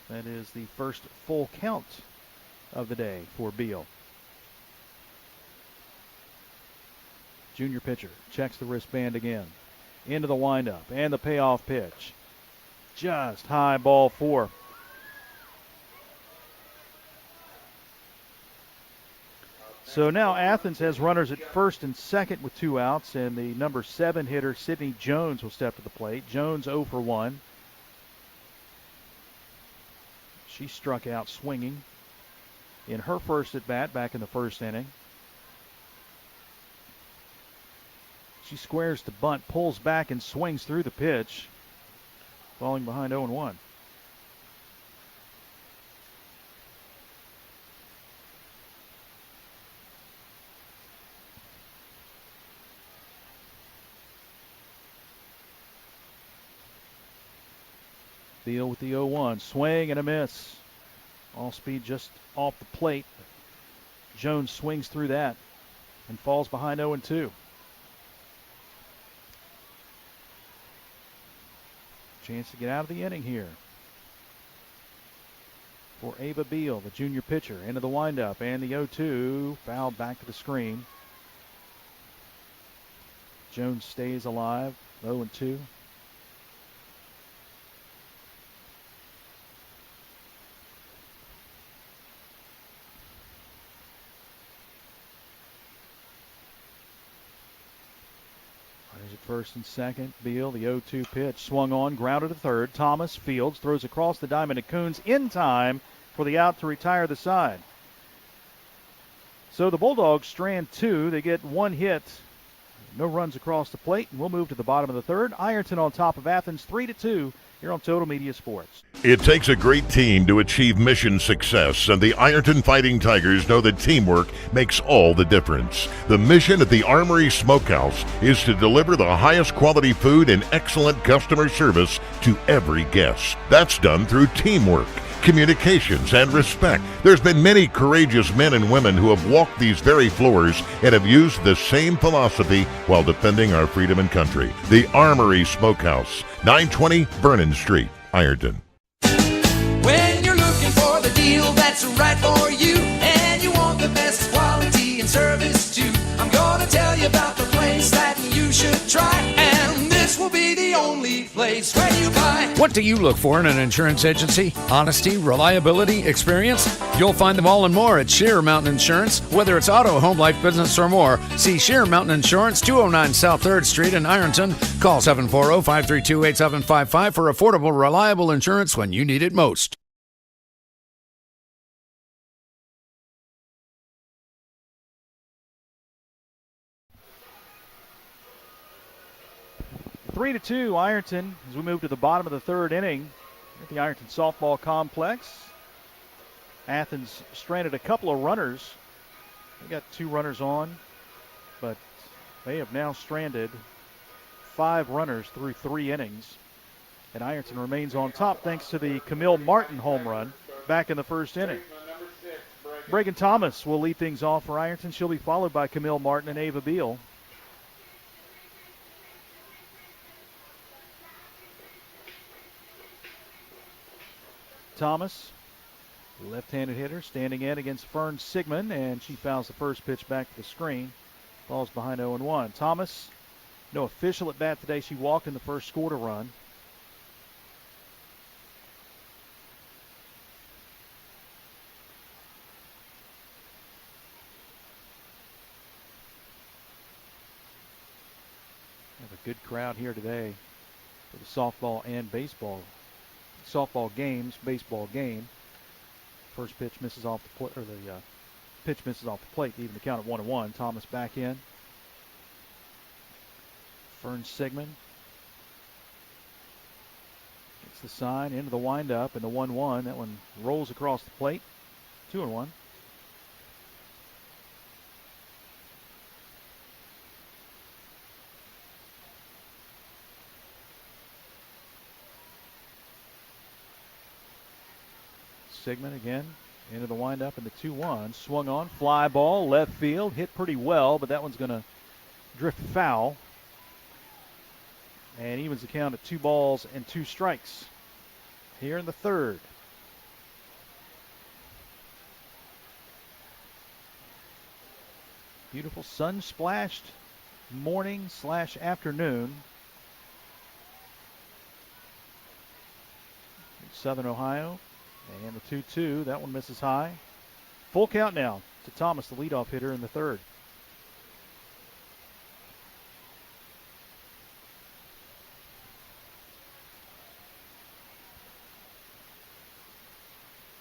That is the first full count of the day for Beal. Junior pitcher checks the wristband again. Into the windup, and the payoff pitch. Just high, ball 4. So now Athens has runners at first and second with 2 outs, and the number 7 hitter, Sydney Jones, will step to the plate. Jones 0 for 1. She struck out swinging in her first at bat back in the 1st inning. She squares to bunt, pulls back and swings through the pitch, falling behind 0-1. Beal with the 0-1. Swing and a miss. All speed just off the plate. Jones swings through that and falls behind 0-2. Chance to get out of the inning here for Ava Beal, the junior pitcher. Into the windup, and the 0-2 fouled back to the screen. Jones stays alive, 0-2. First and second. Beal, the 0-2 pitch, swung on, grounded to third. Thomas fields, throws across the diamond to Coons in time for the out to retire the side. So the Bulldogs strand 2. They get 1 hit. No runs across the plate, and we'll move to the bottom of the 3rd. Ironton on top of Athens, 3-2 here on Total Media Sports. It takes a great team to achieve mission success, and the Ironton Fighting Tigers know that teamwork makes all the difference. The mission at the Armory Smokehouse is to deliver the highest quality food and excellent customer service to every guest. That's done through teamwork, communications, and respect. There's been many courageous men and women who have walked these very floors and have used the same philosophy while defending our freedom and country. The Armory Smokehouse, 920 Vernon Street, Ironton. When you're looking for the deal that's right for you, and you want the best quality and service too, I'm gonna tell you about the place that you should try, and this will be the only place where you buy. What do you look for in an insurance agency? Honesty, reliability, experience? You'll find them all and more at Sheer Mountain Insurance. Whether it's auto, home, life, business, or more, see Sheer Mountain Insurance, 209 South 3rd Street in Ironton. Call 740-532-8755 for affordable, reliable insurance when you need it most. 3-2 Ironton as we move to the bottom of the third inning at the Ironton softball complex. Athens stranded a couple of runners. They got 2 runners on, but they have now stranded 5 runners through 3 innings. And Ironton remains on top thanks to the Camille Martin home run back in the first inning. Bregan Thomas will lead things off for Ironton. She'll be followed by Camille Martin and Ava Beal. Thomas, left-handed hitter, standing in against Fern Sigmund, and she fouls the first pitch back to the screen. Ball's behind 0-1. Thomas, no official at bat today. She walked in the first, scored a run. Have a good crowd here today for the softball and baseball. Softball games, baseball game. First pitch misses off the plate, or the pitch misses off the plate to even the count at 1-1. Thomas back in. Fern Sigmund gets the sign into the windup and the 1-1. That one rolls across the plate. 2-1. Sigmund again into the windup and the 2-1. Swung on, fly ball, left field, hit pretty well, but that one's going to drift foul. And evens the count at 2 balls and 2 strikes here in the third. Beautiful sun-splashed morning/afternoon. Southern Ohio. And the 2-2, that one misses high. Full count now to Thomas, the leadoff hitter in the third.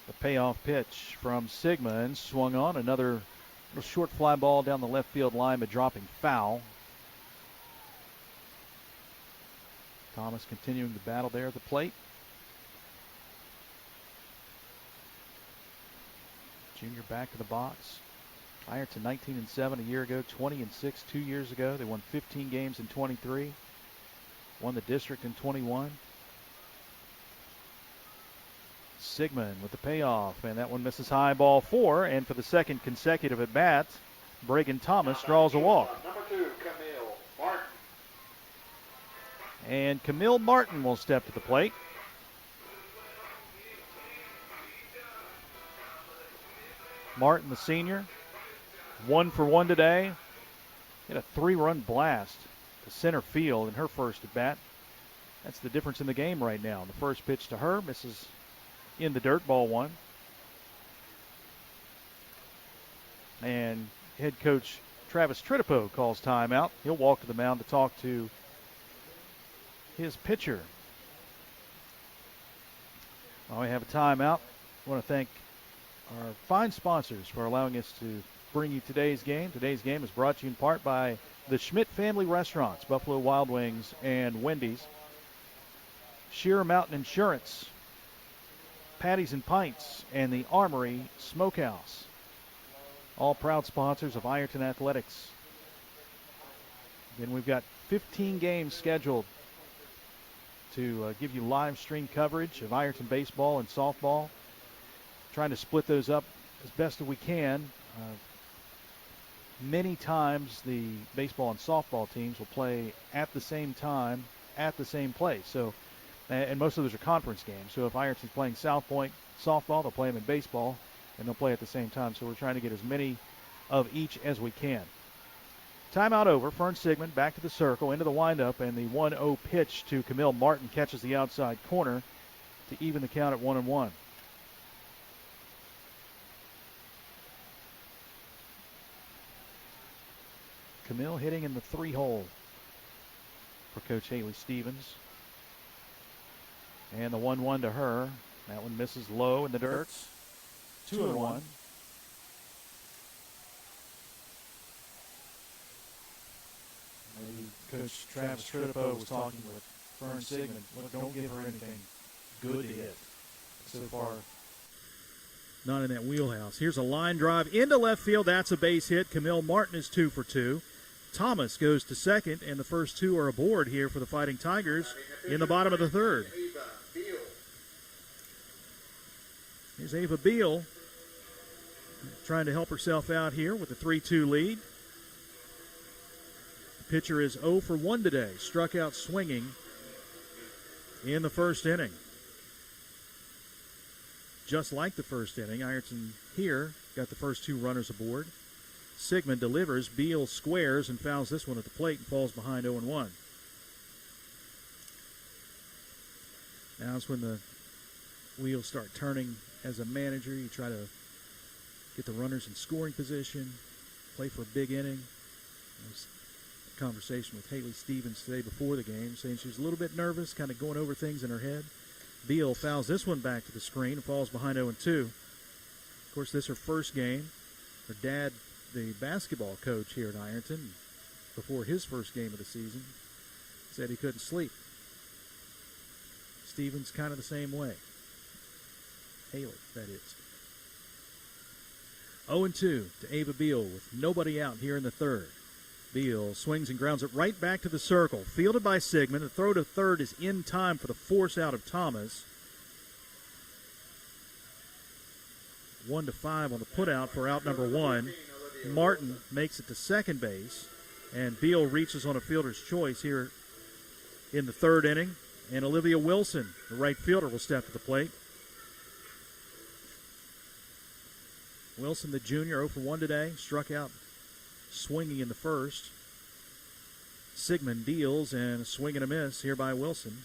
The payoff pitch from Sigmund, swung on, another little short fly ball down the left field line, but dropping foul. Thomas continuing the battle there at the plate. Junior back to the box. Ironton 19-7 a year ago, 20-6 2 years ago. They won 15 games in 23. Won the district in 21. Sigmund with the payoff, and that one misses high, ball 4. And for the second consecutive at bat, Bregan Thomas draws a walk. Number 2, Camille Martin. And Camille Martin will step to the plate. Martin, the senior, 1 for 1 today. Hit a 3-run blast to center field in her first at bat. That's the difference in the game right now. The first pitch to her misses in the dirt, ball 1. And head coach Travis Tritipo calls timeout. He'll walk to the mound to talk to his pitcher. While we have a timeout, I want to thank our fine sponsors for allowing us to bring you today's game. Today's game is brought to you in part by the Schmidt Family Restaurants, Buffalo Wild Wings and Wendy's, Sheer Mountain Insurance, Patties and Pints, and the Armory Smokehouse. All proud sponsors of Ironton Athletics. Then we've got 15 games scheduled to give you live stream coverage of Ironton baseball and softball. Trying to split those up as best as we can. Many times the baseball and softball teams will play at the same time at the same place. So, and most of those are conference games. So if Ironton's playing South Point softball, they'll play them in baseball, and they'll play at the same time. So we're trying to get as many of each as we can. Timeout over. Fern Sigmund back to the circle, into the windup, and the 1-0 pitch to Camille Martin catches the outside corner to even the count at 1-1. Camille hitting in the 3-hole for Coach Haley Stevens. And the 1-1 to her. That one misses low in the dirt. 2-1. Coach Travis Tritipo was talking with Fern Sigmund. Look, don't give her anything good to hit so far. Not in that wheelhouse. Here's a line drive into left field. That's a base hit. Camille Martin is 2 for 2. Thomas goes to second, and the first two are aboard here for the Fighting Tigers in the bottom of the third. Here's Ava Beal trying to help herself out here with a 3-2 lead. The pitcher is 0 for 1 today. Struck out swinging in the first inning. Just like the first inning, Ironton here got the first 2 runners aboard. Sigmund delivers, Beal squares and fouls this one at the plate and falls behind 0-1. Now is when the wheels start turning as a manager. You try to get the runners in scoring position, play for a big inning. There was a conversation with Haley Stevens today before the game, saying she was a little bit nervous, kind of going over things in her head. Beal fouls this one back to the screen and falls behind 0-2. Of course, this is her first game. Her dad, the basketball coach here at Ironton, before his first game of the season, said he couldn't sleep. Stevens kind of the same way. Haley, that is. 0-2 to Ava Beal with nobody out here in the third. Beal swings and grounds it right back to the circle. Fielded by Sigmund. The throw to third is in time for the force out of Thomas. 1-5 on the putout for out number 1. Martin makes it to second base, and Beal reaches on a fielder's choice here in the third inning. And Olivia Wilson, the right fielder, will step to the plate. Wilson, the junior, 0 for 1 today. Struck out swinging in the first. Sigmund deals, and a swing and a miss here by Wilson.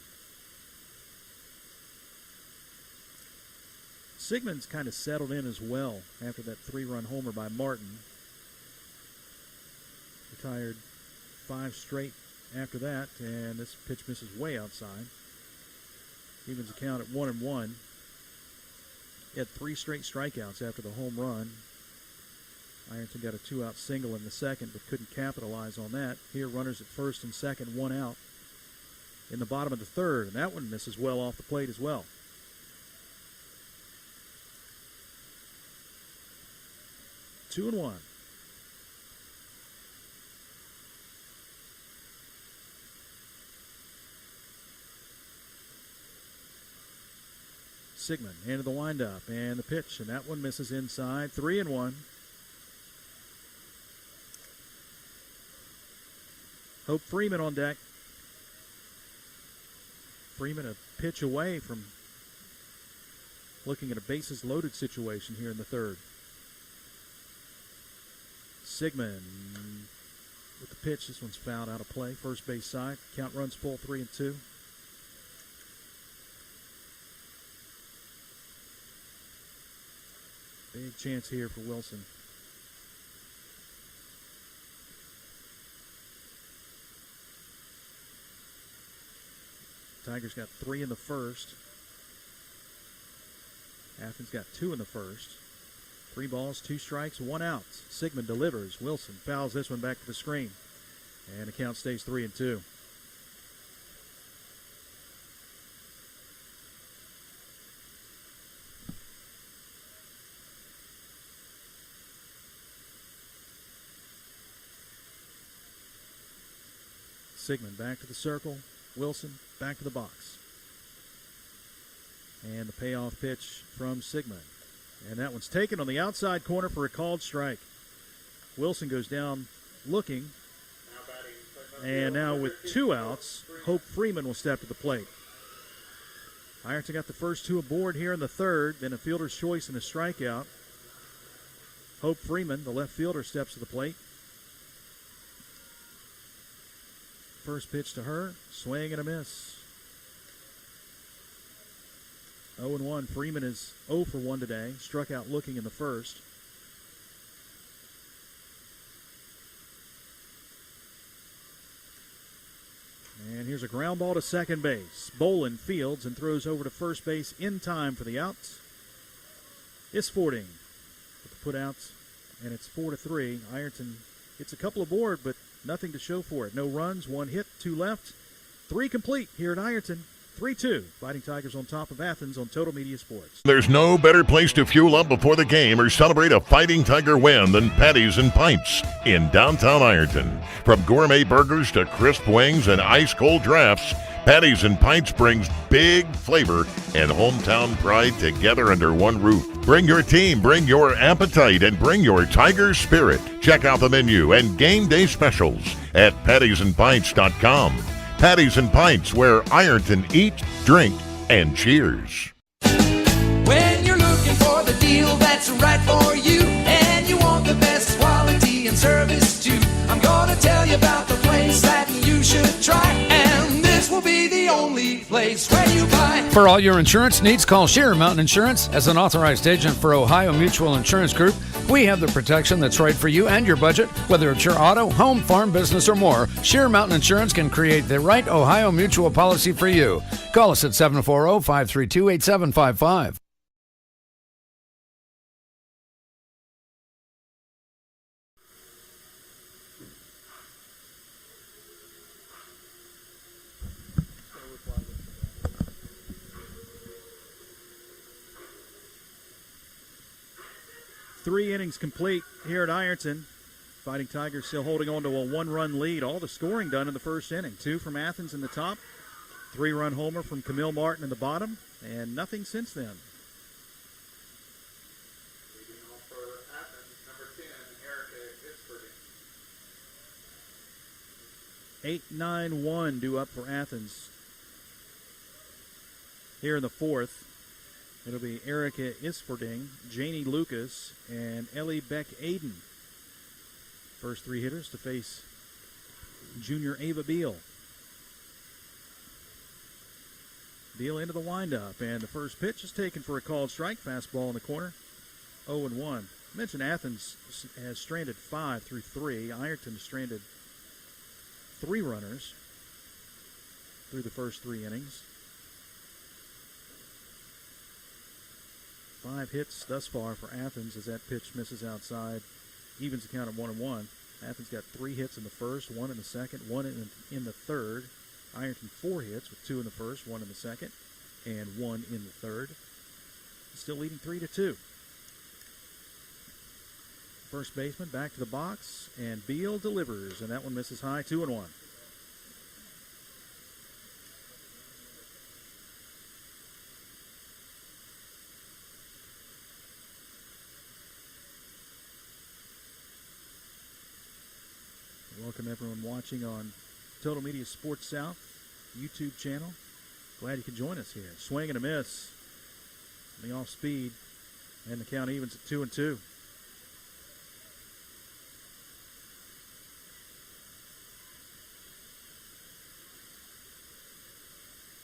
Sigmund's kind of settled in as well after that 3-run homer by Martin. Retired 5 straight after that, and this pitch misses way outside. Evens the count at 1-1. He had 3 straight strikeouts after the home run. Ironton got a 2-out single in the second, but couldn't capitalize on that. Here, runners at first and second, 1 out in the bottom of the third, and that one misses well off the plate as well. Two and 1. Sigmund into the windup and the pitch, and that one misses inside. 3-1. Hope Freeman on deck. Freeman a pitch away from looking at a bases loaded situation here in the third. Sigmund with the pitch. This one's fouled out of play. First base side. Count runs full, 3-2. Big chance here for Wilson. Tigers got 3 in the first. Athens got 2 in the first. 3 balls, 2 strikes, 1 out. Sigmund delivers. Wilson fouls this one back to the screen. And the count stays 3-2. Sigmund back to the circle. Wilson back to the box. And the payoff pitch from Sigmund. And that one's taken on the outside corner for a called strike. Wilson goes down looking. And now with 2 outs, Hope Freeman will step to the plate. Ironton got the first 2 aboard here in the third, then a fielder's choice and a strikeout. Hope Freeman, the left fielder, steps to the plate. First pitch to her, swing and a miss. 0-1. Freeman is 0 for 1 today. Struck out looking in the first. And here's a ground ball to second base. Bolin fields and throws over to first base in time for the outs. Isfording with the putouts, and it's 4-3. Ironton gets a couple aboard, but Nothing to show for it. No runs, 1 hit, 2 left. 3 complete here at Ironton. 3-2. Fighting Tigers on top of Athens on Total Media Sports. There's no better place to fuel up before the game or celebrate a Fighting Tiger win than Patties and Pints in downtown Ironton. From gourmet burgers to crisp wings and ice-cold drafts, Patties and Pints brings big flavor and hometown pride together under one roof. Bring your team, bring your appetite, and bring your Tiger spirit. Check out the menu and game day specials at pattiesandpints.com. Patties and Pints, where Ironton eats, drink, and cheers. When you're looking for the deal that's right for you, and you want the best quality and service too, I'm gonna tell you about the place that you should try, and this will be the only place where you buy. For all your insurance needs, call Sheer Mountain Insurance. As an authorized agent for Ohio Mutual Insurance Group, we have the protection that's right for you and your budget. Whether it's your auto, home, farm, business, or more, Sheer Mountain Insurance can create the right Ohio Mutual policy for you. Call us at 740-532-8755. Three innings complete here at Ironton. Fighting Tigers still holding on to a 1-run lead. All the scoring done in the first inning. 2 from Athens in the top, 3-run homer from Camille Martin in the bottom, and nothing since then. Leading off for Athens, number 10, Erica Ginsberg. 8-9-1 due up for Athens. Here in the fourth, it'll be Erica Isfording, Janie Lucas, and Ellie Beck-Aiden. First 3 hitters to face junior Ava Beal. Beal into the windup, and the first pitch is taken for a called strike. Fastball in the corner, 0-1. I mentioned Athens has stranded 5 through 3. Ironton has stranded 3 runners through the first 3 innings. 5 hits thus far for Athens as that pitch misses outside. Evens the count at 1-1. Athens got 3 hits in the first, 1 in the second, 1 in the third. Ironton 4 hits with 2 in the first, 1 in the second, and 1 in the third. Still leading 3-2. First baseman back to the box, and Beal delivers, and that one misses high, 2-1. Welcome everyone watching on Total Media Sports South YouTube channel. Glad you could join us here. Swing and a miss. The off speed, and the count evens at 2-2.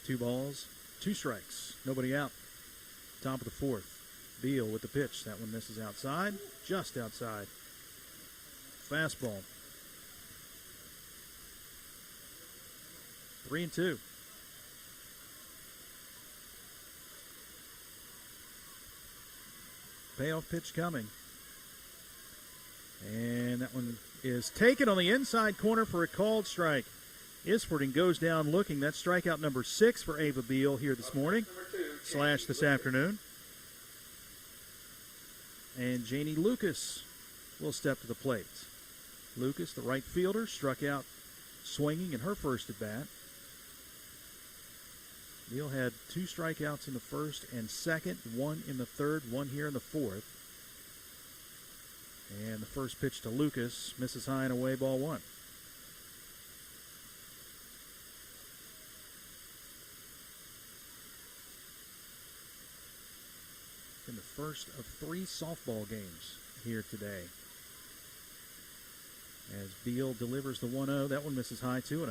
Two balls, 2 strikes, nobody out. Top of the fourth. Beal with the pitch. That one misses outside, just outside. Fastball. 3-2. Payoff pitch coming. And that one is taken on the inside corner for a called strike. Isfording goes down looking. That's strikeout number 6 for Ava Beal here this morning, / this afternoon. And Janie Lucas will step to the plate. Lucas, the right fielder, struck out swinging in her first at bat. Beal had 2 strikeouts in the first and second, 1 in the third, 1 here in the fourth. And the first pitch to Lucas misses high and away, ball 1. In the first of 3 softball games here today. As Beal delivers the 1-0, that one misses high, 2-0.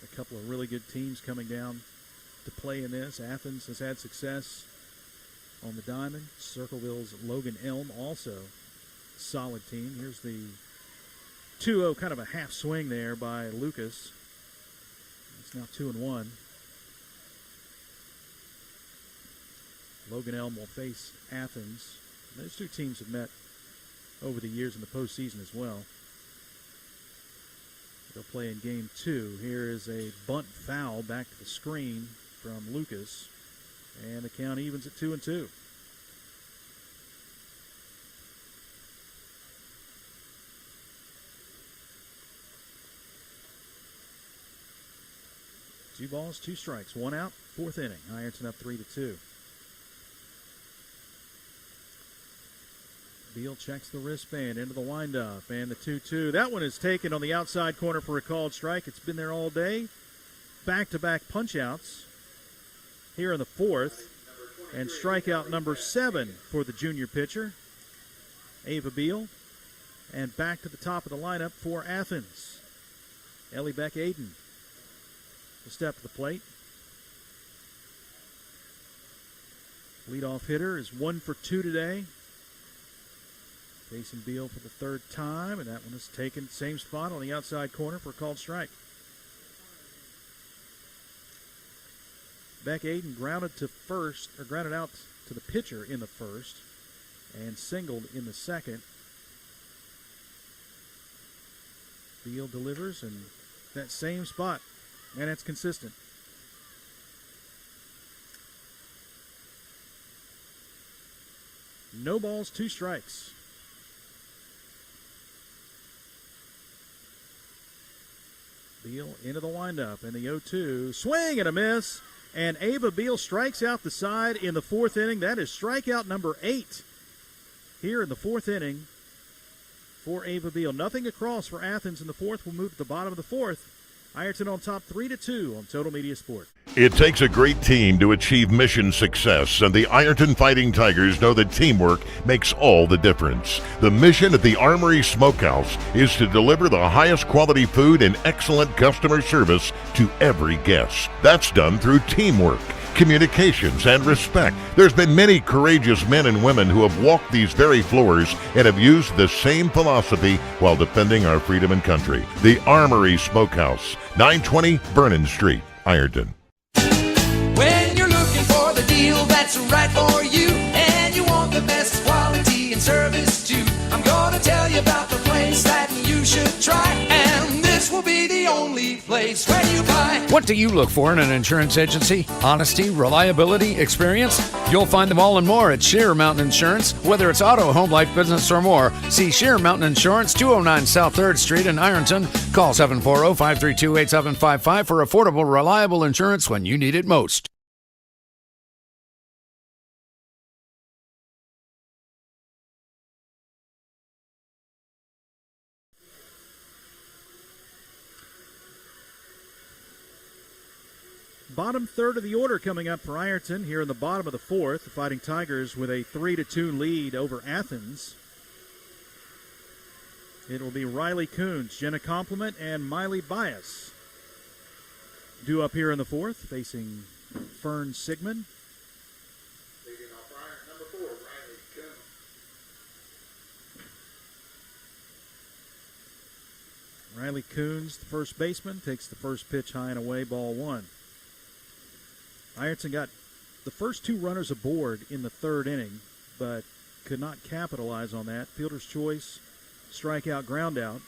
A couple of really good teams coming down to play in this. Athens has had success on the diamond. Circleville's Logan Elm also a solid team. Here's the 2-0, kind of a half swing there by Lucas. It's now 2-1. Logan Elm will face Athens Those two teams have met over the years in the postseason as well. They'll play in game 2. Here is a bunt foul back to the screen from Lucas, and the count evens at 2-2. Two balls, two strikes, one out, fourth inning. Ironton up 3-2. Beal checks the wristband into the windup, and the 2-2. That one is taken on the outside corner for a called strike. It's been there all day. Back-to-back punch-outs here in the fourth, and strikeout number 7 for the junior pitcher, Ava Beal. And back to the top of the lineup for Athens, Ellie Beck Aiden. A step to the plate. Leadoff hitter is 1 for 2 today. Facing Beal for the third time, and that one is taken same spot on the outside corner for a called strike. Beck Aiden grounded to first, or grounded out to the pitcher in the first, and singled in the second. Beal delivers, and that same spot. And it's consistent. No balls, two strikes. Beal into the windup, and the 0-2. Swing and a miss. And Ava Beal strikes out the side in the fourth inning. That is strikeout number 8 here in the fourth inning for Ava Beal. Nothing across for Athens in the fourth. We'll move to the bottom of the fourth. Ironton on top 3-2 on Total Media Sport. It takes a great team to achieve mission success, and the Ironton Fighting Tigers know that teamwork makes all the difference. The mission at the Armory Smokehouse is to deliver the highest quality food and excellent customer service to every guest. That's done through teamwork, communications, and respect. There's been many courageous men and women who have walked these very floors and have used the same philosophy while defending our freedom and country. The Armory Smokehouse, 920 Vernon Street, Ironton. When you're looking for the deal that's right for you, and you want the best quality and service too, I'm gonna tell you about the place that you should try, and this will be the only place where you buy. What do you look for in an insurance agency? Honesty, reliability, experience? You'll find them all and more at Sheer Mountain Insurance. Whether it's auto, home, life, business, or more, see Sheer Mountain Insurance, 209 South 3rd Street in Ironton. Call 740-532-8755 for affordable, reliable insurance when you need it most. Bottom third of the order coming up for Ironton here in the bottom of the fourth. The Fighting Tigers with a 3-2 lead over Athens. It will be Riley Coons, Jenna Compliment, and Miley Bias due up here in the fourth, facing Fern Sigmund. Leading off Ironton, number 4, Riley Coons. Riley Coons, the first baseman, takes the first pitch high and away, ball 1. Ironton got the first 2 runners aboard in the third inning, but could not capitalize on that. Fielder's choice, strikeout, ground out.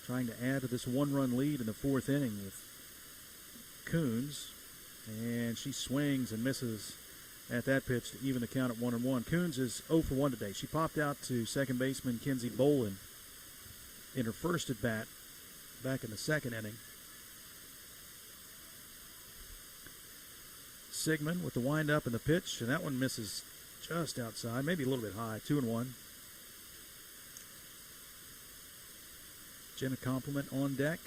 Trying to add to this 1-run lead in the fourth inning with Coons, and she swings and misses at that pitch to even the count at 1-1. Coons is 0 for 1 today. She popped out to second baseman Kenzie Bolin in her first at bat back in the second inning. Sigmund with the windup and the pitch, and that one misses just outside, maybe a little bit high, 2-1. Jenna Compliment on deck.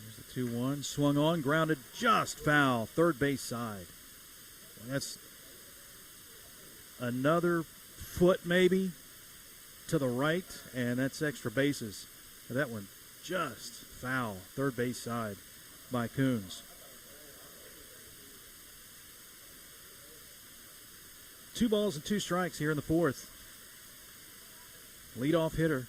There's the 2-1, swung on, grounded just foul, third base side. That's another foot maybe to the right, and that's extra bases. That one just foul, third base side by Coons. 2 balls and 2 strikes here in the fourth. Leadoff hitter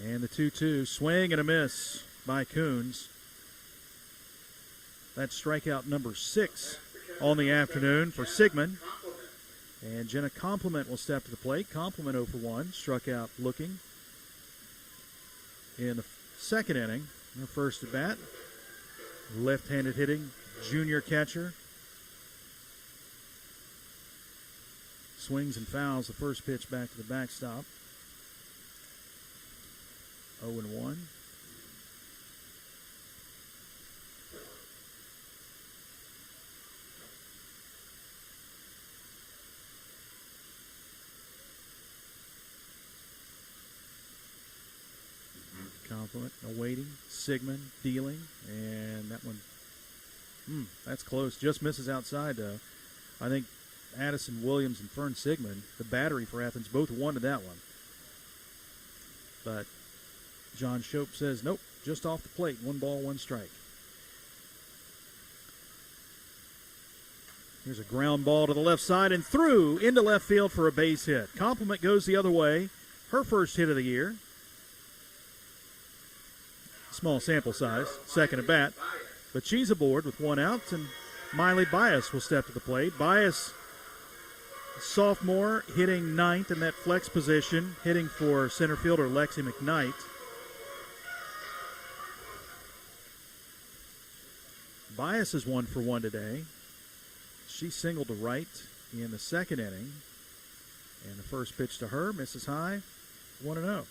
And the 2-2, swing and a miss by Coons. That's strikeout number 6 on the afternoon for Sigmund. And Jenna Compliment will step to the plate. Compliment 0 for 1, struck out looking in the second inning. Her first at bat. Left-handed hitting junior catcher. Swings and fouls the first pitch back to the backstop. 0-1. Compliment awaiting. Sigmund dealing. And that one, that's close. Just misses outside, though. I think Addison Williams and Fern Sigmund, the battery for Athens, both wanted that one. But John Shope says, nope, just off the plate. 1 ball, 1 strike. Here's a ground ball to the left side and through into left field for a base hit. Compliment goes the other way. Her first hit of the year. Small sample size, second at bat. But she's aboard with 1 out, and Miley Bias will step to the plate. Bias, sophomore, hitting ninth in that flex position, hitting for center fielder Lexi McKnight. Bias is 1 for 1 today. She singled to right in the second inning. And the first pitch to her, misses high, 1-0.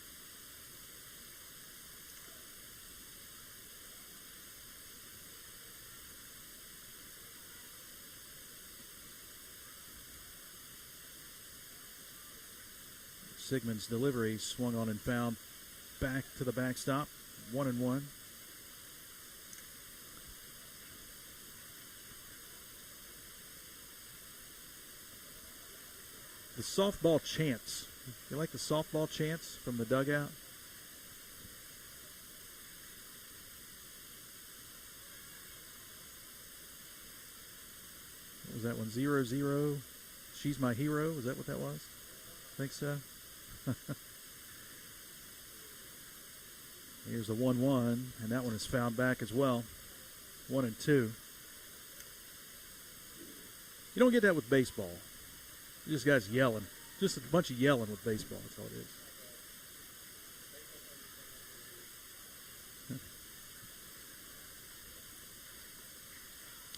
Sigmund's delivery swung on and found back to the backstop. 1-1. The softball chants. You like the softball chants from the dugout? What was that one? 0-0. She's my hero. Is that what that was? I think so. Here's the 1-1, and that one is fouled back as well. 1-2. You don't get that with baseball. Just guys yelling. Just a bunch of yelling with baseball. That's all it is.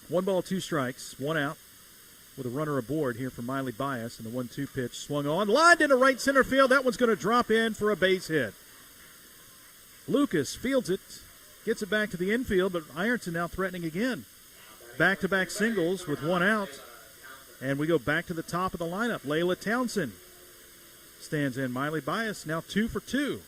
1 ball, 2 strikes, 1 out. With a runner aboard here for Miley Bias, and the 1-2 pitch swung on. Lined into right center field. That one's going to drop in for a base hit. Lucas fields it, gets it back to the infield, but Ironton now threatening again. Back-to-back singles with 1 out. And we go back to the top of the lineup. Layla Townsend stands in. Miley Bias now 2 for 2.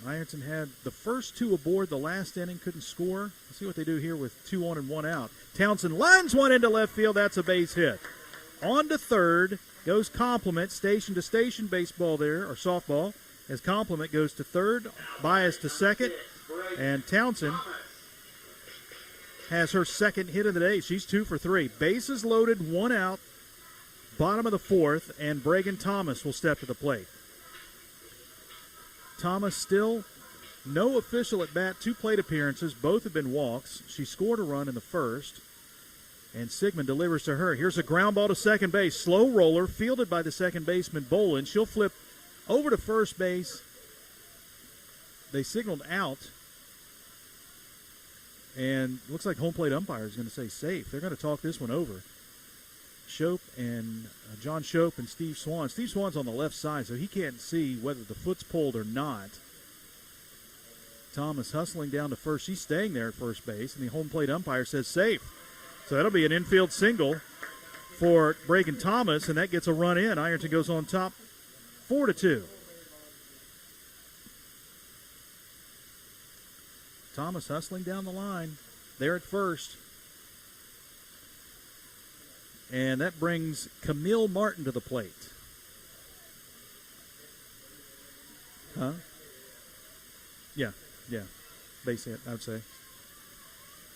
Ironton had the first 2 aboard the last inning, couldn't score. Let's see what they do here with 2 on and 1 out. Townsend lines one into left field. That's a base hit. On to third goes Compliment, station to station baseball there, or softball, as Compliment goes to third, Bias to second, and Townsend has her second hit of the day. She's 2 for 3. Bases loaded, 1 out, bottom of the 4th, and Bregan Thomas will step to the plate. Thomas still no official at bat, 2 plate appearances. Both have been walks. She scored a run in the first, and Sigmund delivers to her. Here's a ground ball to second base. Slow roller, fielded by the second baseman, Bolin. She'll flip over to first base. They signaled out, and looks like home plate umpire is going to say safe. They're going to talk this one over. Shope and John Shope and Steve Swan. Steve Swan's on the left side, so he can't see whether the foot's pulled or not. Thomas hustling down to first. She's staying there at first base, and the home plate umpire says safe. So that'll be an infield single for Bregan Thomas, and that gets a run in. Ironton goes on top 4-2. Thomas hustling down the line there at first. And that brings Camille Martin to the plate. Huh? Yeah. Base hit, I would say.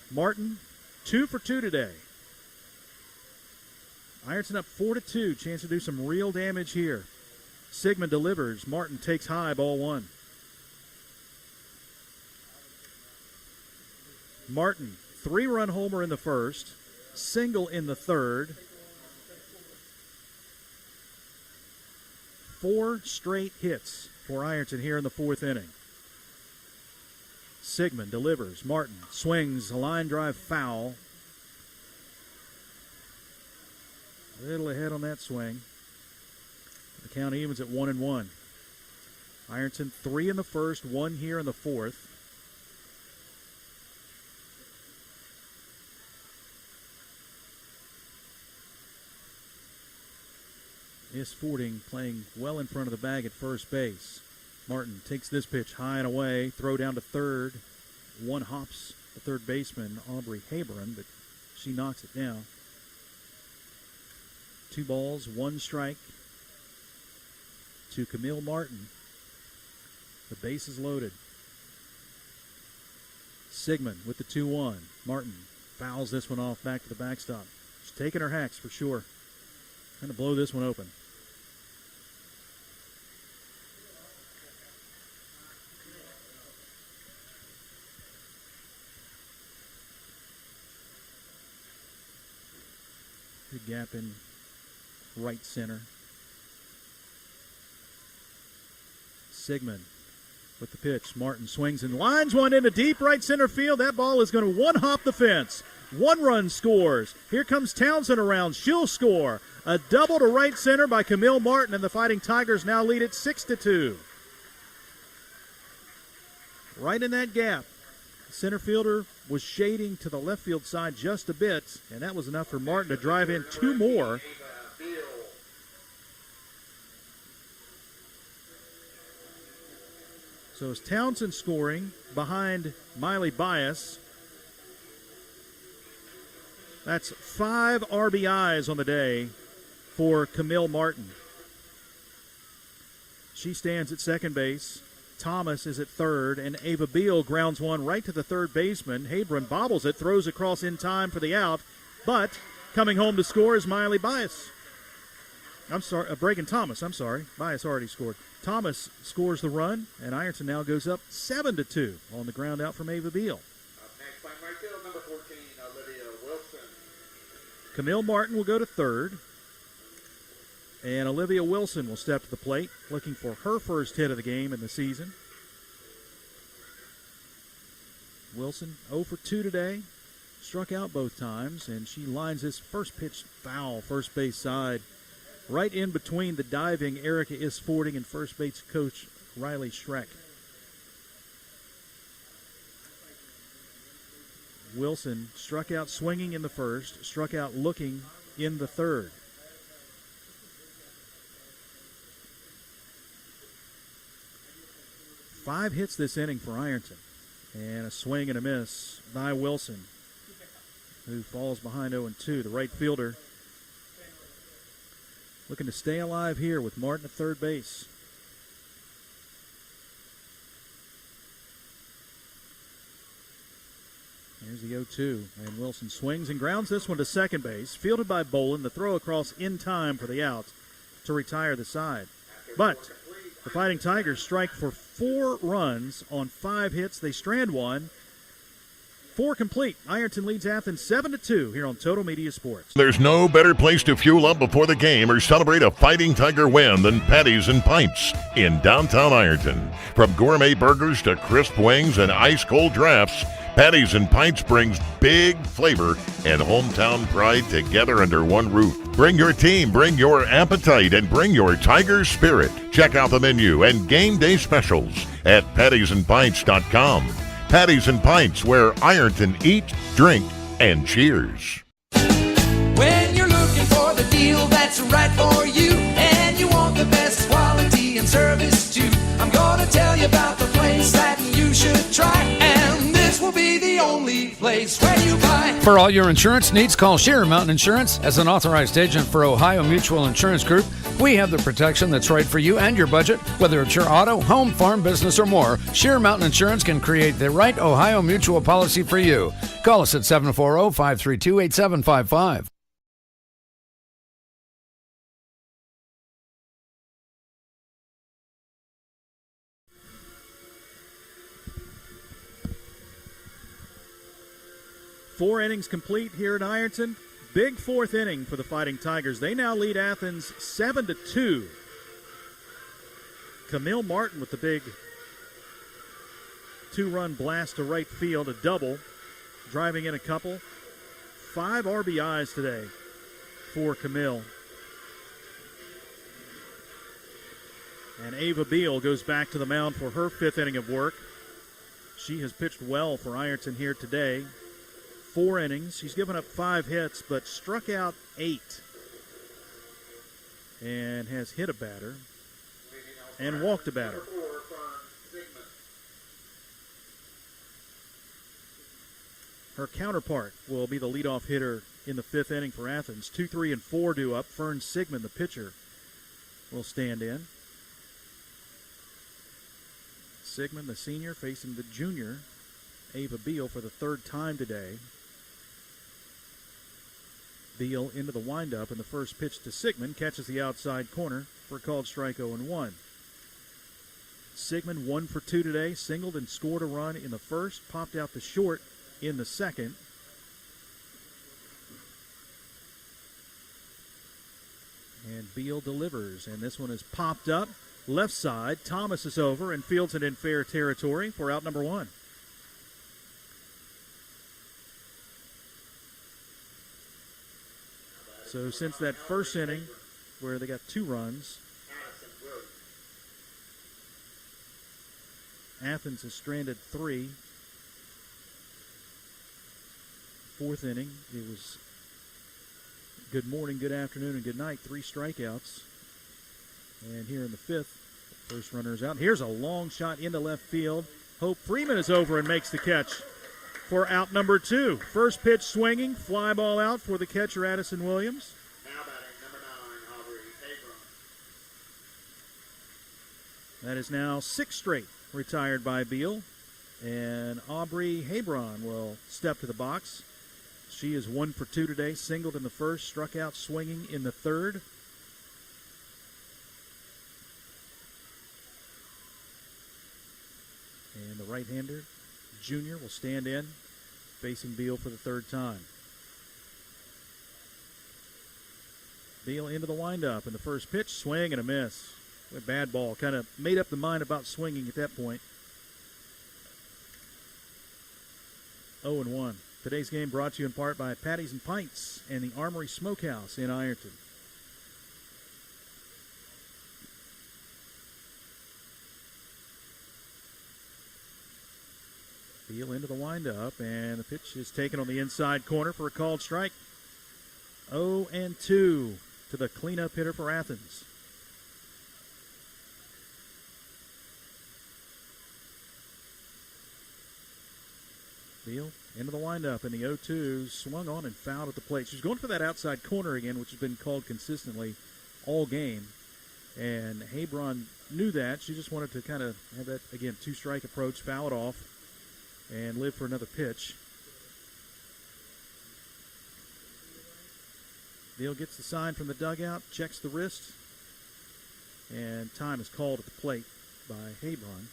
Martin, 2 for 2 today. Ironton up 4-2. Chance to do some real damage here. Sigmund delivers. Martin takes high, ball one. Martin, 3-run homer in the first, single in the third. 4 straight hits for Ironton here in the fourth inning. Sigmund delivers. Martin swings a line drive foul. A little ahead on that swing. The count evens at 1-1. Ironton 3 in the first, 1 here in the fourth. Is Fording playing well in front of the bag at first base. Martin takes this pitch high and away, throw down to third. One hops the third baseman, Aubrey Haberin, but she knocks it down. 2 balls, 1 strike to Camille Martin. The base is loaded. Sigmund with the 2-1. Martin fouls this one off back to the backstop. She's taking her hacks for sure. Trying to blow this one open. Big gap in right center. Sigmund with the pitch. Martin swings and lines one into deep right center field. That ball is going to one-hop the fence. 1 run scores. Here comes Townsend around. She'll score. A double to right center by Camille Martin, and the Fighting Tigers now lead it 6-2. Right in that gap. The center fielder was shading to the left field side just a bit, and that was enough for Martin to drive in 2 more. So it's Townsend scoring behind Miley Bias. That's 5 RBIs on the day for Camille Martin. She stands at second base. Thomas is at third, and Ava Beal grounds one right to the third baseman. Habron bobbles it, throws across in time for the out, but coming home to score is Miley Bias. Bragan Thomas, Bias already scored. Thomas scores the run, and Ironton now goes up 7-2 on the ground out from Ava Beal. Next by right field, number 14, Olivia Wilson. Camille Martin will go to third, and Olivia Wilson will step to the plate, looking for her first hit of the game in the season. Wilson 0 for 2 today, struck out both times, and she lines this first pitch foul, first base side, right in between the diving Erica Isfording and first base coach Riley Schreck. Wilson struck out swinging in the first, struck out looking in the third. Five hits this inning for Ironton, and a swing and a miss by Wilson, who falls behind 0-2. The right fielder looking to stay alive here with Martin at third base. Here's the 0-2, and Wilson swings and grounds this one to second base. Fielded by Bolin, the throw across in time for the out to retire the side. But the Fighting Tigers strike for 4 runs on 5 hits. They strand one. 4 complete. Ironton leads Athens 7-2 here on Total Media Sports. There's no better place to fuel up before the game or celebrate a Fighting Tiger win than Patties and Pints in downtown Ironton. From gourmet burgers to crisp wings and ice-cold drafts, Patties and Pints brings big flavor and hometown pride together under one roof. Bring your team, bring your appetite, and bring your Tiger spirit. Check out the menu and game day specials at pattiesandpints.com. Patties and Pints, where Ironton eats, drink, and cheers. When you're looking for the deal that's right for you, and you want the best quality and service too, I'm gonna tell you about the place that you should try, and this will be the only place where you buy. For all your insurance needs, call Sheer Mountain Insurance. As an authorized agent for Ohio Mutual Insurance Group, we have the protection that's right for you and your budget. Whether it's your auto, home, farm, business, or more, Sheer Mountain Insurance can create the right Ohio Mutual policy for you. Call us at 740-532-8755. 4 innings complete here at Ironton. Big 4th inning for the Fighting Tigers. They now lead Athens 7-2. Camille Martin with the big 2-run blast to right field, a double, driving in a couple. 5 RBIs today for Camille. And Ava Beal goes back to the mound for her 5th inning of work. She has pitched well for Ironton here today. 4 innings. She's given up 5 hits, but struck out 8. And has hit a batter and walked a batter. Her counterpart will be the leadoff hitter in the 5th inning for Athens. 2, 3, and 4 due up. Fern Sigmund, the pitcher, will stand in. Sigmund, the senior, facing the junior, Ava Beal, for the 3rd time today. Beal into the windup, and the first pitch to Sigmund catches the outside corner for a called strike 0-1. Sigmund 1 for 2 today, singled and scored a run in the first, popped out to short in the second. And Beal delivers, and this one is popped up. Left side, Thomas is over and fields it in fair territory for out number 1. So since that first inning where they got 2 runs, Athens has stranded 3. 4th inning, it was good morning, good afternoon, and good night. 3 strikeouts. And here in the 5th, first runner is out. Here's a long shot into left field. Hope Freeman is over and makes the catch for out number 2. First pitch swinging, fly ball out for the catcher, Addison Williams. Now batting number 9, Aubrey Hebron. That is now 6 straight retired by Beal. And Aubrey Hebron will step to the box. She is 1 for 2 today, singled in the first, struck out swinging in the 3rd. And the right-hander, Junior, will stand in, facing Beal for the 3rd time. Beal into the windup, and the first pitch, swing and a miss. A bad ball, kind of made up the mind about swinging at that point. 0-1. Today's game brought to you in part by Patties and Pints and the Armory Smokehouse in Ironton. Beal into the windup, and the pitch is taken on the inside corner for a called strike. 0-2 to the cleanup hitter for Athens. Beal into the windup, and the 0-2 swung on and fouled at the plate. She's going for that outside corner again, which has been called consistently all game. And Hebron knew that. She just wanted to kind of have that, again, 2-strike approach, foul it off, and live for another pitch. Beal gets the sign from the dugout, checks the wrist, and time is called at the plate by Hebron.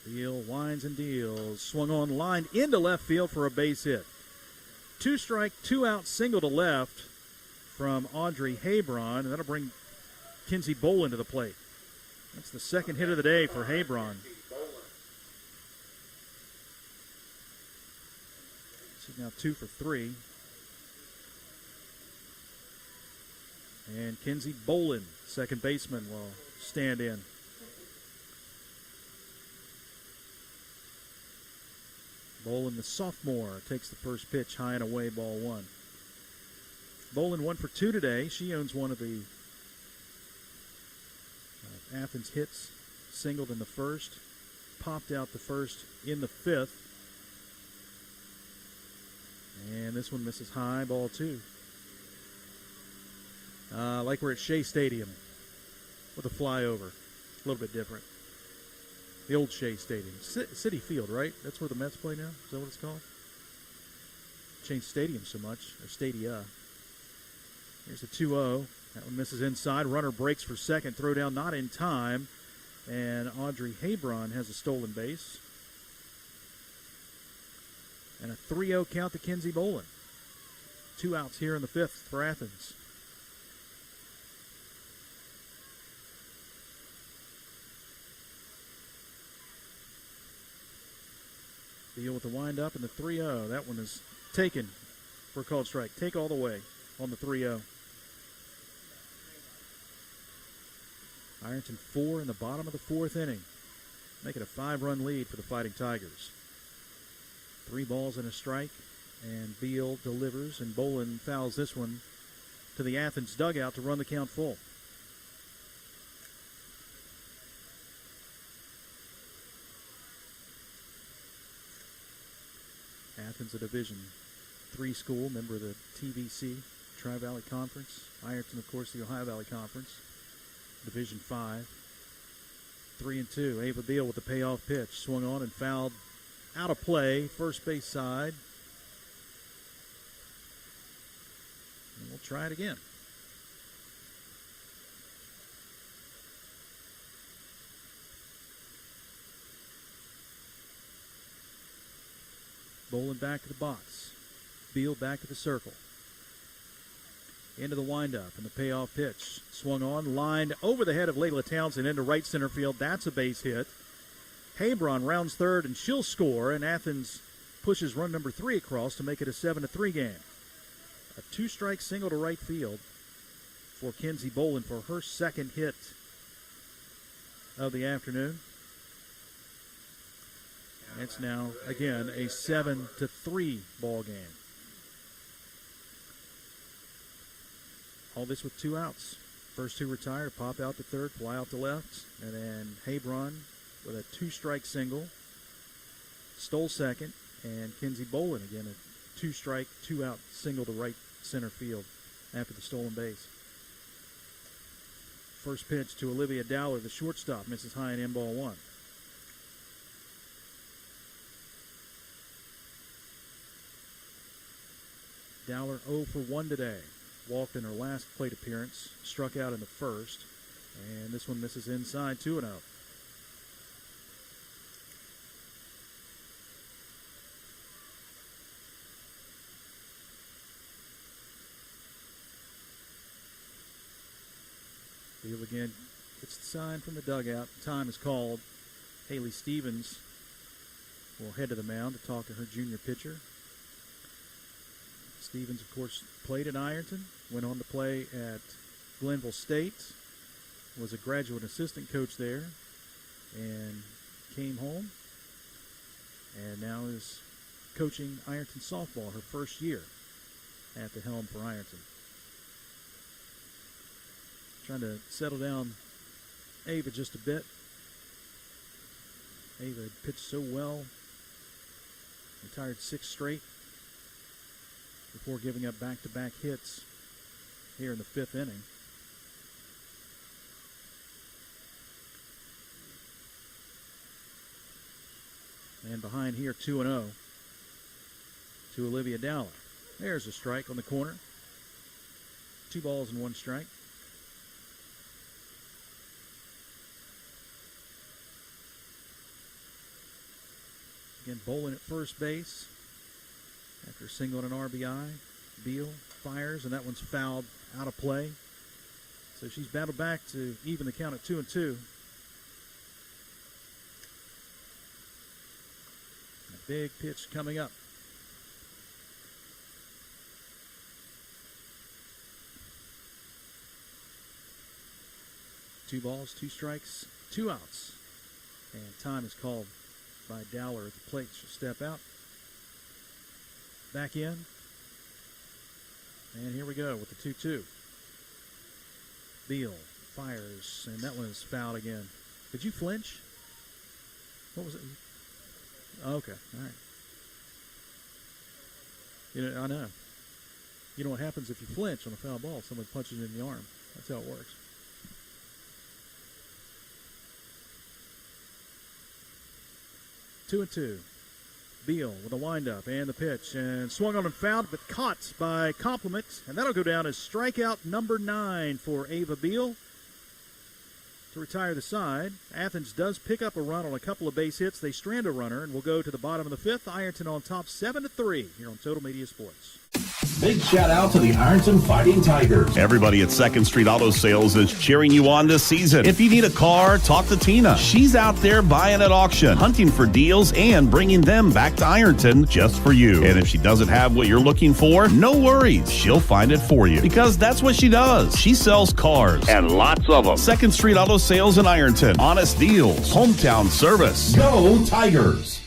Beal winds and deals, swung on, lined into left field for a base hit. 2-strike, 2-out single to left from Audrey Hebron, and that'll bring Kinsey Bolin to the plate. That's the 2nd hit of the day for Hebron. She's now 2 for 3. And Kinsey Bolin, second baseman, will stand in. Bolin, the sophomore, takes the first pitch high and away, ball 1. Bolin 1 for 2 today. She owns one of the Athens hits, singled in the first, popped out the first in the 5th. And this one misses high, ball 2. Like we're at Shea Stadium with a flyover. A little bit different. The old Shea Stadium. City Field, right? That's where the Mets play now? Is that what it's called? Changed stadium so much, or stadia. Here's a 2-0. That one misses inside. Runner breaks for second. Throw down not in time. And Audrey Hebron has a stolen base. And a 3-0 count to Kinsey Bolin. 2 outs here in the 5th for Athens. Deal with the windup and the 3-0. That one is taken for a called strike. Take all the way on the 3-0. Ironton 4 in the bottom of the 4th inning. Make it a 5-run lead for the Fighting Tigers. 3 balls and a strike, and Beal delivers, and Bolin fouls this one to the Athens dugout to run the count full. Athens, a Division III school, member of the TVC, Tri-Valley Conference. Ironton, of course, the Ohio Valley Conference, Division V. 3-2. Ava Beal with the payoff pitch. Swung on and fouled out of play, first base side. And we'll try it again. Bolin back to the box. Beal back to the circle. Into the windup and the payoff pitch. Swung on, lined over the head of Layla Townsend into right center field. That's a base hit. Hebron rounds third, and she'll score, and Athens pushes run number 3 across to make it a 7-3 game. A 2-strike single to right field for Kinsey Bolin for her second hit of the afternoon. It's now, again, a 7-3 ball game. All this with 2 outs. First 2 retired, pop out to third, fly out to left, and then Hebron with a 2-strike single, stole second, and Kinsey Bolin again a 2-strike, 2-out single to right center field after the stolen base. First pitch to Olivia Dowler, the shortstop, misses high and in, ball 1. Dowler 0 for 1 today. Walked in her last plate appearance, struck out in the first, and this one misses inside, 2-0. Beal again gets the sign from the dugout. Time is called. Haley Stevens will head to the mound to talk to her junior pitcher. Stevens, of course, played at Ironton, went on to play at Glenville State, was a graduate assistant coach there, and came home, and now is coaching Ironton softball, her first year at the helm for Ironton. Trying to settle down Ava just a bit. Ava had pitched so well, retired 6 straight before giving up back-to-back hits here in the 5th inning. And behind here, 2-0 to Olivia Dowler. There's a strike on the corner. 2 balls and 1 strike. Again, Bolin at first base. After a single and an RBI, Beal fires, and that one's fouled out of play. So she's battled back to even the count at 2-2. A big pitch coming up. Two balls, 2 strikes, 2 outs. And time is called by Dowler at the plate. She'll step out. Back in. And here we go with the 2-2. Beal fires, and that one is fouled again. Did you flinch? What was it? Oh, okay, all right. You know, I know. You know what happens if you flinch on a foul ball? Someone punches you in the arm. That's how it works. Two and two. Beal with a windup and the pitch, and swung on and fouled, but caught by Compliment, and that'll go down as strikeout number 9 for Ava Beal. to retire the side. Athens does pick up a run on a couple of base hits. They strand a runner, and we'll go to the bottom of the fifth. Ironton on top 7-3 here on Total Media Sports. Big shout out to the Ironton Fighting Tigers. Everybody at 2nd Street Auto Sales is cheering you on this season. If you need a car, talk to Tina. She's out there buying at auction, hunting for deals, and bringing them back to Ironton just for you. And if she doesn't have what you're looking for, no worries. She'll find it for you because that's what she does. She sells cars. And lots of them. 2nd Street Auto Sales in Ironton. Honest deals. Hometown service. Go Tigers!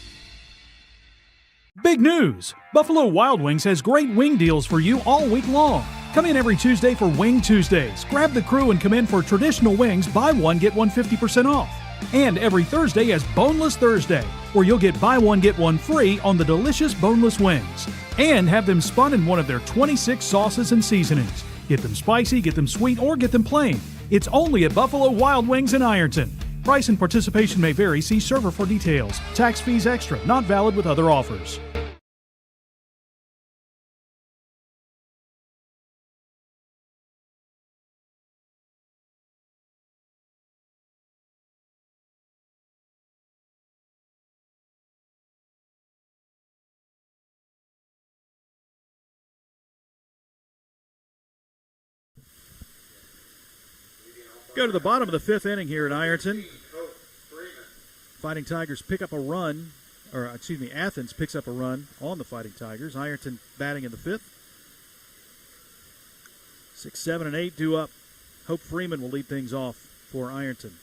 Big news! Buffalo Wild Wings has great wing deals for you all week long. Come in every Tuesday for Wing Tuesdays. Grab the crew and come in for traditional wings, buy one, get one 50% off. And every Thursday is Boneless Thursday, where you'll get buy one, get one free on the delicious boneless wings. And have them spun in one of their 26 sauces and seasonings. Get them spicy, get them sweet, or get them plain. It's only at Buffalo Wild Wings in Ironton. Price and participation may vary. See server for details. Tax fees extra. Not valid with other offers. Go to the bottom of the fifth inning here at Ironton. Fighting Tigers pick up a run, Athens picks up a run on the Fighting Tigers. Ironton batting in the fifth. 6, 7, and 8 due up. Hope Freeman will lead things off for Ironton.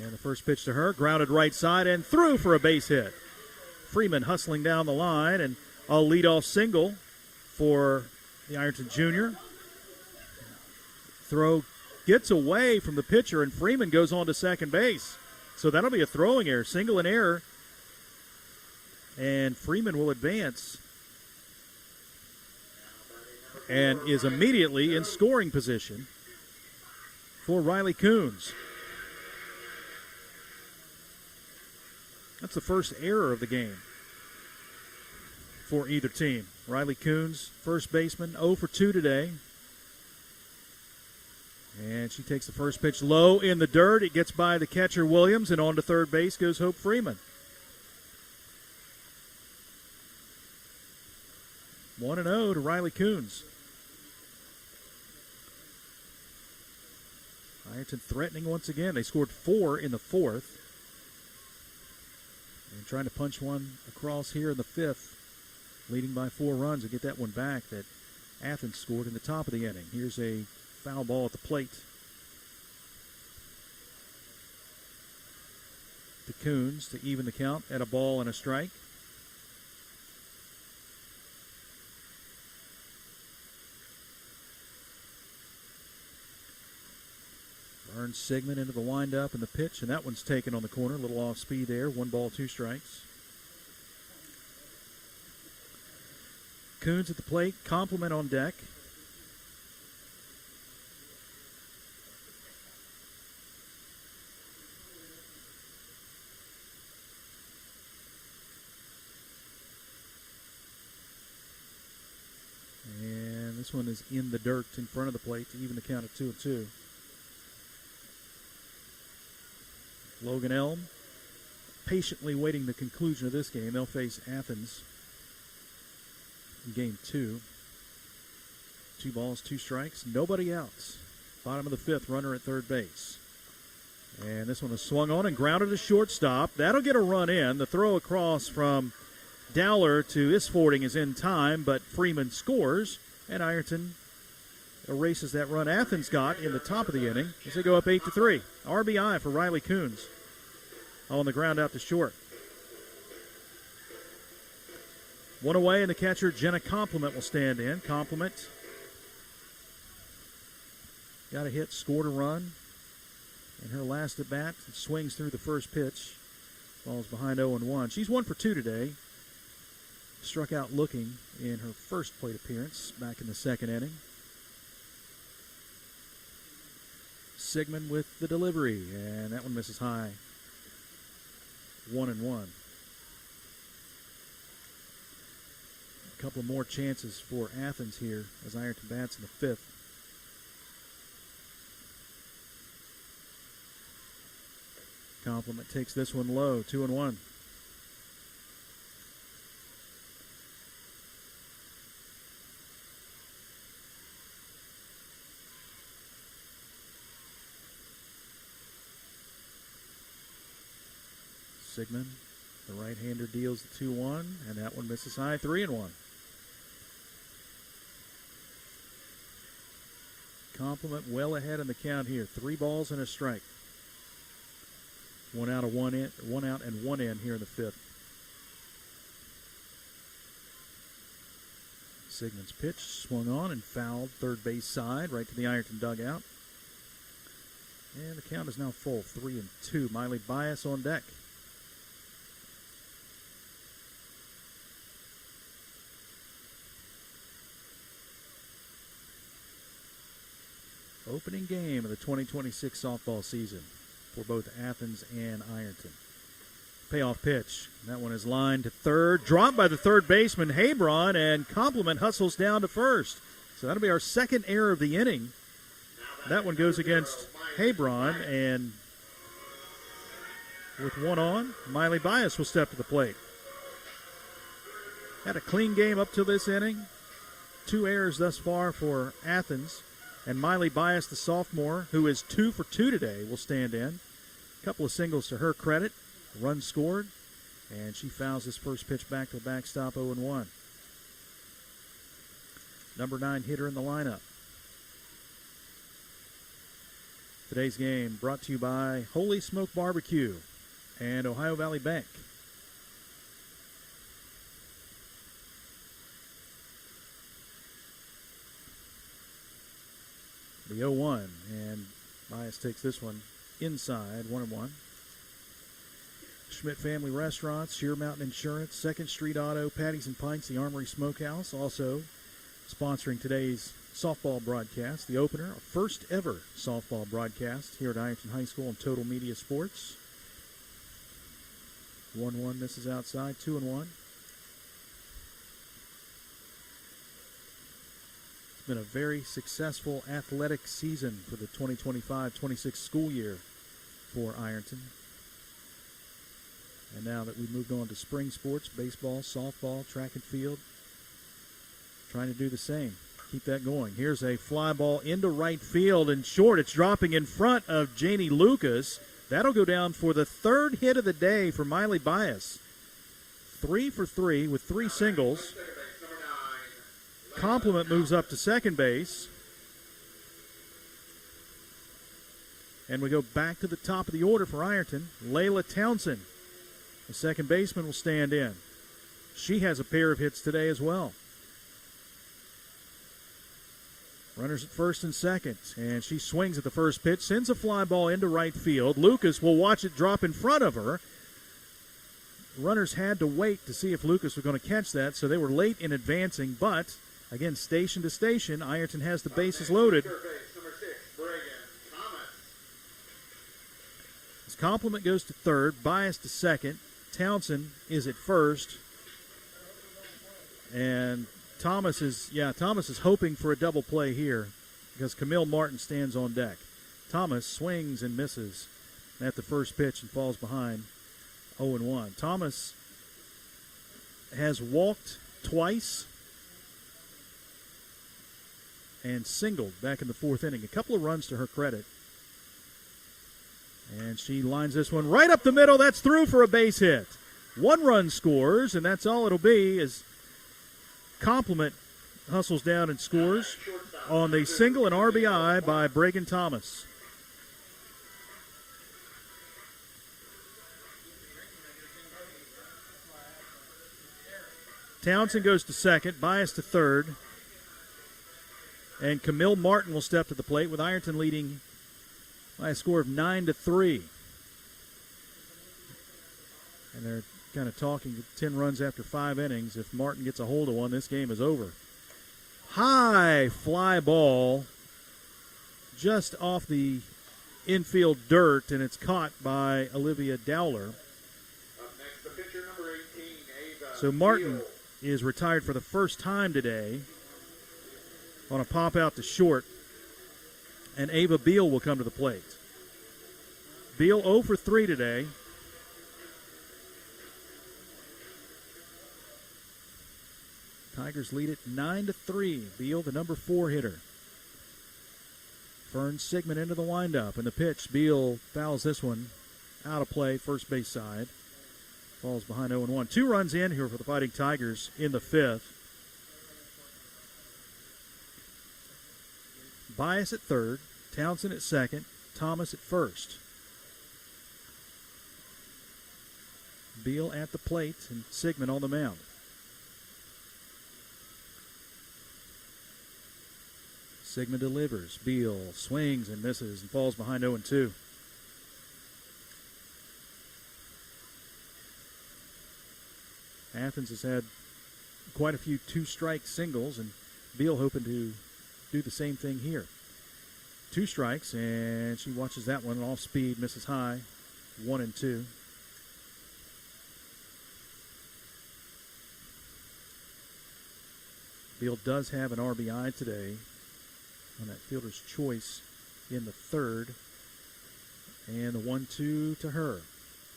And the first pitch to her, grounded right side and through for a base hit. Freeman hustling down the line, and a leadoff single for the Ironton junior. Throw gets away from the pitcher, and Freeman goes on to second base. So that'll be a throwing error, single and error. And Freeman will advance and is immediately in scoring position for Riley Coons. That's the first error of the game for either team. Riley Coons, first baseman, 0 for 2 today. And she takes the first pitch low in the dirt. It gets by the catcher, Williams, and on to third base goes Hope Freeman. 1-0 to Riley Coons. Ironton threatening once again. They scored 4 in the fourth. And trying to punch one across here in the fifth, leading by 4 runs and get that one back that Athens scored in the top of the inning. Here's a foul ball at the plate to Coons to even the count at a ball and a strike. Burns Sigmund into the windup and the pitch, and that one's taken on the corner. A little off speed there. 1 ball, 2 strikes. Coons at the plate, compliment on deck. This one is in the dirt in front of the plate to even the count at 2-2. Logan Elm patiently waiting the conclusion of this game. They'll face Athens in game 2. 2 balls, 2 strikes, nobody outs. Bottom of the fifth, runner at third base. And this one is swung on and grounded to shortstop. That'll get a run in. The throw across from Dowler to Isfording is in time, but Freeman scores. And Ironton erases that run Athens got in the top of the inning as they go up 8-3. RBI for Riley Coons on the ground out to short. 1 away, and the catcher, Jenna Compliment, will stand in. Compliment got a hit, scored a run. In her last at bat, swings through the first pitch. Falls behind 0-1. She's 1 for 2 today. Struck out looking in her first plate appearance back in the second inning. Sigmund with the delivery, and that one misses high. 1-1. A couple more chances for Athens here as Ironton bats in the fifth. Compliment takes this one low, 2-1. Sigmund, the right-hander, deals the 2-1, and that one misses high, 3-1. Compliment well ahead in the count here. 3 balls and a strike. 1 out and 1 in here in the 5th. Sigmund's pitch swung on and fouled third base side, right to the Ironton dugout. And the count is now full, 3-2. Miley Bias on deck. Opening game of the 2026 softball season for both Athens and Ironton. Payoff pitch. That one is lined to third. Dropped by the third baseman, Hebron, and Compliment hustles down to first. So that'll be our second error of the inning. That one goes against Hebron, and with one on, Miley Bias will step to the plate. Had a clean game up to this inning. 2 errors thus far for Athens. And Miley Bias, the sophomore, who is 2 for 2 today, will stand in. A couple of singles to her credit. A run scored. And she fouls this first pitch back to the backstop, 0-1. Number 9 hitter in the lineup. Today's game brought to you by Holy Smoke Barbecue and Ohio Valley Bank. The 0-1, and Bias takes this one inside, 1-1. Schmidt Family Restaurants, Sheer Mountain Insurance, 2nd Street Auto, Patties and Pints, the Armory Smokehouse, also sponsoring today's softball broadcast, the opener, our first ever softball broadcast here at Ironton High School and Total Media Sports. 1-1 misses outside, 2-1. It's been a very successful athletic season for the 2025-26 school year for Ironton. And now that we've moved on to spring sports, baseball, softball, track and field, trying to do the same. Keep that going. Here's a fly ball into right field and short. It's dropping in front of Janie Lucas. That'll go down for the 3rd hit of the day for Miley Bias. 3 for 3 with 3 singles. Compliment moves up to second base. And we go back to the top of the order for Ironton. Layla Townsend, the second baseman, will stand in. She has a pair of hits today as well. Runners at first and second, and she swings at the first pitch, sends a fly ball into right field. Lucas will watch it drop in front of her. Runners had to wait to see if Lucas was going to catch that, so they were late in advancing, but again, station to station, Ironton has the bases loaded. His compliment goes to third, Bias to second. Townsend is at first. And Thomas is hoping for a double play here because Camille Martin stands on deck. Thomas swings and misses at the first pitch and falls behind 0-1. Thomas has walked twice and singled back in the 4th inning. A couple of runs to her credit. And she lines this one right up the middle. That's through for a base hit. 1 run scores, and that's all it'll be as Compliment hustles down and scores on the single and RBI by Bragan Thomas. Townsend goes to second, Bias to third, and Camille Martin will step to the plate with Ironton leading by a score of 9-3. And they're kind of talking 10 runs after 5 innings. If Martin gets a hold of one, this game is over. High fly ball just off the infield dirt, and it's caught by Olivia Dowler. So Martin is retired for the first time today on a pop out to short, and Ava Beal will come to the plate. Beal 0 for 3 today. Tigers lead it 9-3. Beal, the number 4 hitter. Fern Sigmund into the windup, and the pitch. Beal fouls this one out of play, first base side. Falls behind 0-1. 2 runs in here for the Fighting Tigers in the 5th. Bias at third, Townsend at second, Thomas at first. Beal at the plate and Sigmund on the mound. Sigmund delivers. Beal swings and misses and falls behind 0-2. Athens has had quite a few 2-strike singles, and Beal hoping to do the same thing here. 2 strikes, and she watches that one off speed, misses high, 1-2. Beal does have an RBI today on that fielder's choice in the 3rd, and the 1-2 to her.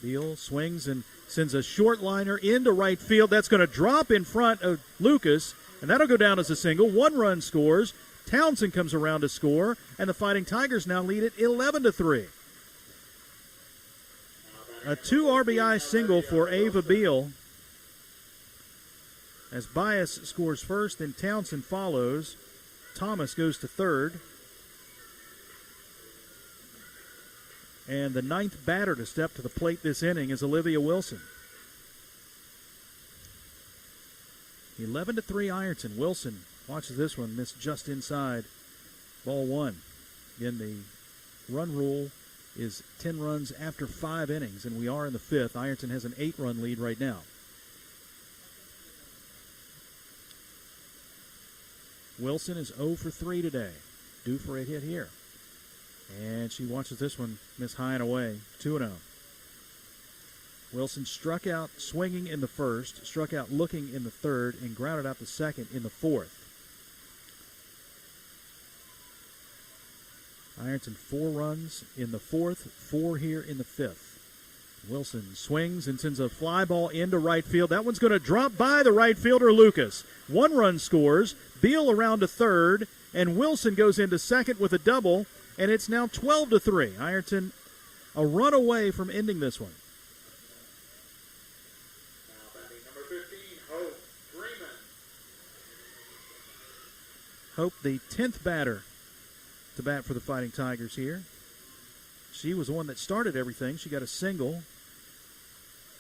Beal swings and sends a short liner into right field. That's going to drop in front of Lucas, and that'll go down as a single. 1 run scores. Townsend comes around to score, and the Fighting Tigers now lead it 11-3. A 2 RBI single for Ava Beal, as Bias scores first, then Townsend follows. Thomas goes to third. And the 9th batter to step to the plate this inning is Olivia Wilson. 11-3 Ironton. Wilson watches this one, missed just inside. Ball 1. Again, the run rule is 10 runs after 5 innings, and we are in the 5th. Ironton has an 8-run lead right now. Wilson is 0 for 3 today. Due for a hit here. And she watches this one miss high and away. 2-0. Wilson struck out swinging in the 1st, struck out looking in the 3rd, and grounded out the 2nd in the 4th. Ironton 4 runs in the 4th, 4 here in the 5th. Wilson swings and sends a fly ball into right field. That one's going to drop by the right fielder, Lucas. 1 run scores. Beal around to 3rd, and Wilson goes into 2nd with a double, and it's now 12-3. Ironton a run away from ending this one. Now batting number 15, Hope Freeman. Hope, the 10th batter to bat for the Fighting Tigers here. She was the one that started everything. She got a single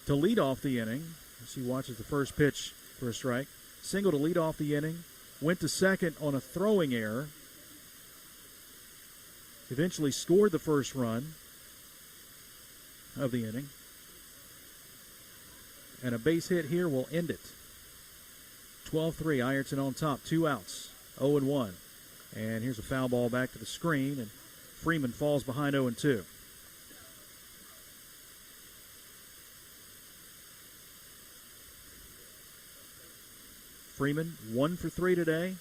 to lead off the inning. She watches the first pitch for a strike. Single to lead off the inning. Went to 2nd on a throwing error. Eventually scored the first run of the inning. And a base hit here will end it. 12-3, Ironton on top, 2 outs, 0-1. And here's a foul ball back to the screen, and Freeman falls behind 0-2. Freeman 1 for 3 today.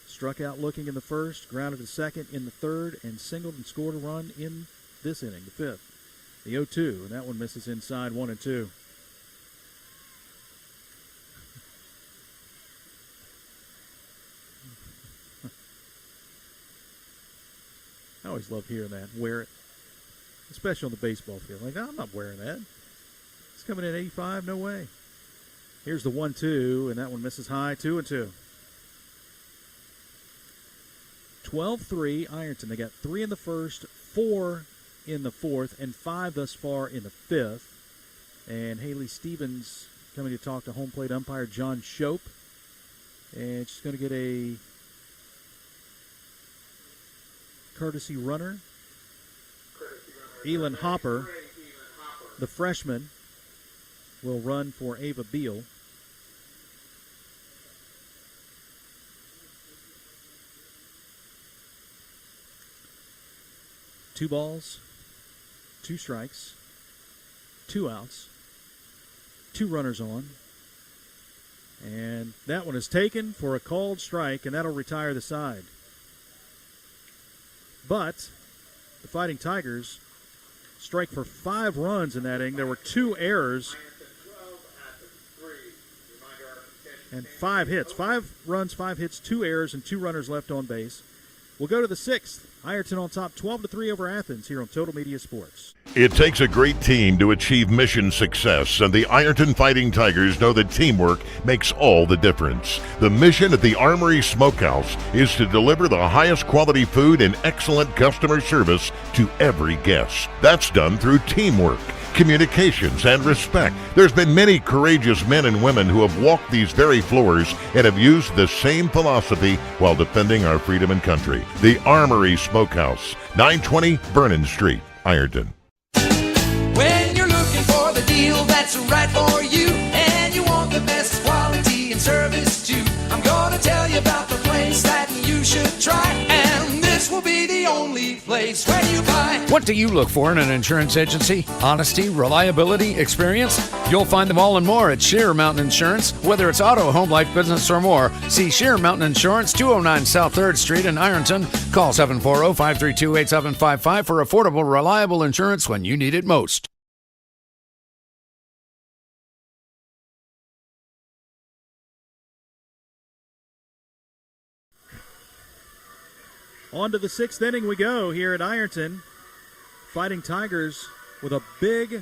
Struck out looking in the 1st, grounded to 2nd in the 3rd, and singled and scored a run in this inning, the 5th. The 0-2, and that one misses inside 1-2. I always love hearing that. Wear it. Especially on the baseball field. Like, I'm not wearing that. It's coming in 85, no way. Here's the 1-2, and that one misses high, 2-2. 12-3, Ironton. They got 3 in the 1st, 4 in the 4th, and 5 thus far in the 5th. And Haley Stevens coming to talk to home plate umpire John Shope. And she's going to get a courtesy runner. Elin Hopper, the freshman, will run for Ava Beal. Two balls, 2 strikes, 2 outs, 2 runners on. And that one is taken for a called strike, and that'll retire the side. But the Fighting Tigers strike for 5 runs in that inning. There were 2 errors and 5 hits. 5 runs, 5 hits, 2 errors, and 2 runners left on base. We'll go to the 6th. Ironton on top 12-3 over Athens here on Total Media Sports. It takes a great team to achieve mission success, and the Ironton Fighting Tigers know that teamwork makes all the difference. The mission at the Armory Smokehouse is to deliver the highest quality food and excellent customer service to every guest. That's done through teamwork, communications, and respect. There's been many courageous men and women who have walked these very floors and have used the same philosophy while defending our freedom and country. The Armory Smokehouse, 920 Vernon Street, Ironton. When you're looking for the deal that's right for you, and you want the best quality and service too, I'm gonna tell you about the place that you should try, and this will be the only place where you buy. What do you look for in an insurance agency? Honesty, reliability, experience? You'll find them all and more at Sheer Mountain Insurance. Whether it's auto, home, life, business, or more, see Sheer Mountain Insurance, 209 South 3rd Street in Ironton. Call 740-532-8755 for affordable, reliable insurance when you need it most. On to the 6th inning we go here at Ironton. Fighting Tigers with a big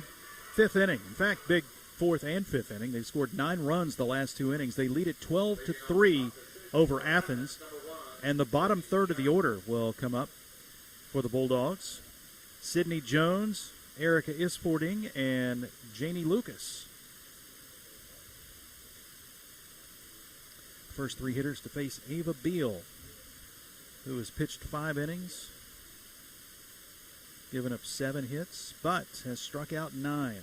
5th inning. In fact, big 4th and 5th inning. They scored 9 runs the last 2 innings. They lead it 12-3 over Athens. And the bottom third of the order will come up for the Bulldogs. Sydney Jones, Erica Ispording, and Janie Lucas. First 3 hitters to face Ava Beal, who has pitched 5 innings, given up 7 hits, but has struck out 9.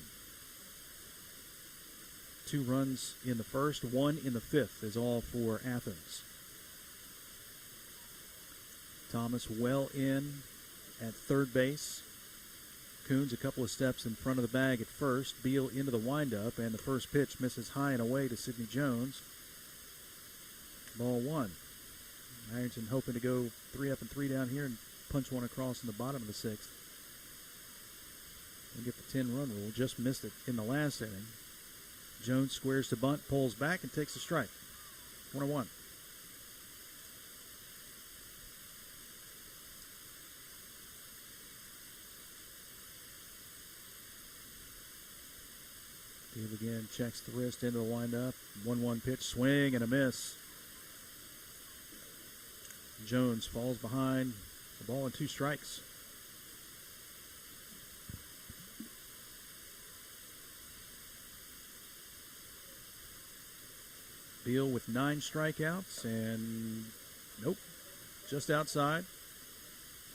2 runs in the first, 1 in the 5th is all for Athens. Thomas well in at third base. Coons a couple of steps in front of the bag at first. Beal into the windup, and the first pitch misses high and away to Sydney Jones. Ball 1. Ironton hoping to go 3 up and 3 down here and punch one across in the bottom of the 6th. And get the 10-run rule. Just missed it in the last inning. Jones squares to bunt, pulls back, and takes a strike. 1-1. Dave again checks the wrist into the windup. 1-1 pitch, swing and a miss. Jones falls behind. The ball and 2 strikes. Beal with 9 strikeouts, and nope, just outside.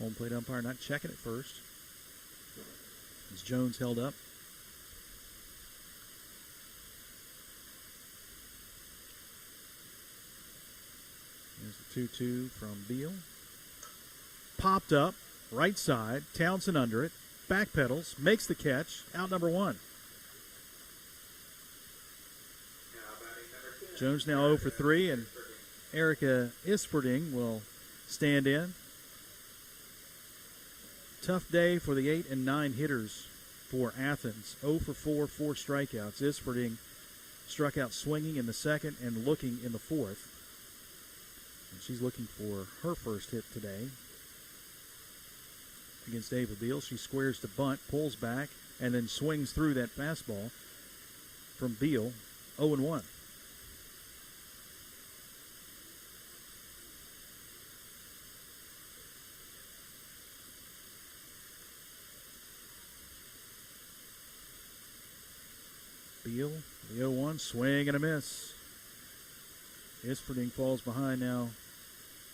Home plate umpire not checking it first. As Jones held up. There's the 2-2 from Beal. Popped up, right side, Townsend under it, backpedals, makes the catch, out number 1. Jones now 0 for 3, and Erica Ispording will stand in. Tough day for the 8 and 9 hitters for Athens. 0 for 4, 4 strikeouts. Ispording struck out swinging in the 2nd and looking in the 4th. And she's looking for her first hit today against Ava Beal. She squares to bunt, pulls back, and then swings through that fastball from Beal. 0-1. Beal, the 0-1, swing and a miss. Ispording falls behind now,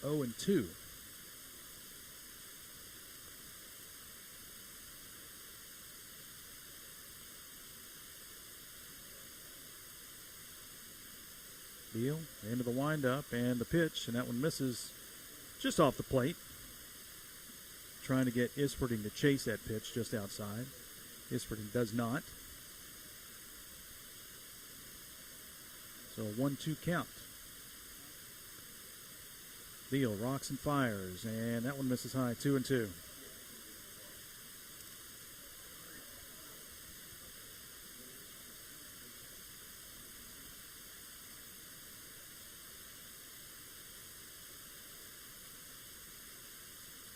0-2. Beal into the windup and the pitch, and that one misses just off the plate. Trying to get Ispording to chase that pitch just outside. Ispording does not. So a 1-2 count. Beal rocks and fires, and that one misses high, 2-2.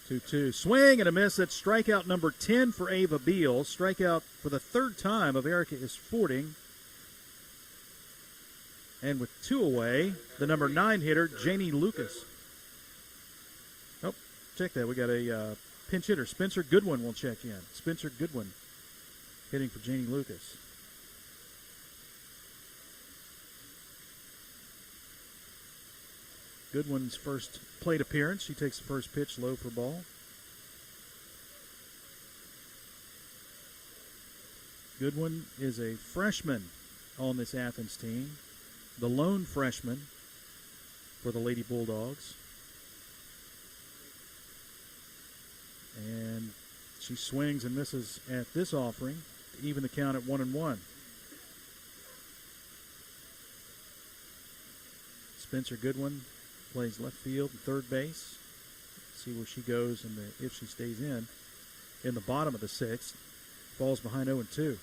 2-2. Swing and a miss. That's strikeout number 10 for Ava Beal. Strikeout for the third time of Erica Isfording. And with 2 away, the number 9 hitter, Janie Lucas. Oh, check that. We got a pinch hitter. Spencer Goodwin will check in. Spencer Goodwin hitting for Janie Lucas. Goodwin's first plate appearance. She takes the first pitch low for ball. Goodwin is a freshman on this Athens team. The lone freshman for the Lady Bulldogs. And she swings and misses at this offering to even the count at 1-1. Spencer Goodwin plays left field and third base. See where she goes and if she stays in the bottom of the 6th. Falls behind 0-2.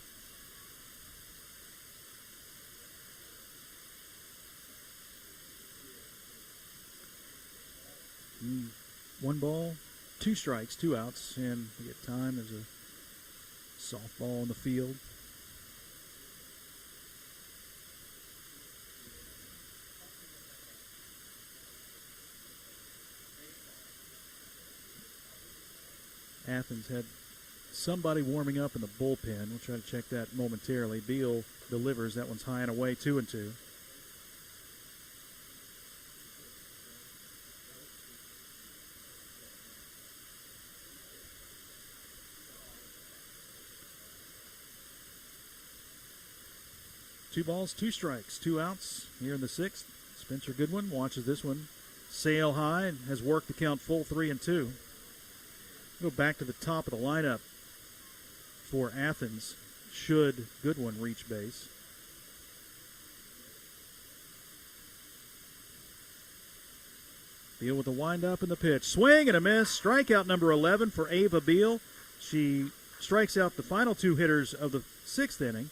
One ball, 2 strikes, 2 outs, and we get time. There's a softball on the field. Athens had somebody warming up in the bullpen. We'll try to check that momentarily. Beal delivers. That one's high and away, 2-2. Two balls, 2 strikes, 2 outs here in the 6th. Spencer Goodwin watches this one sail high and has worked the count full 3-2. Go back to the top of the lineup for Athens should Goodwin reach base. Beal with the windup and the pitch. Swing and a miss. Strikeout number 11 for Ava Beal. She strikes out the final 2 hitters of the 6th inning.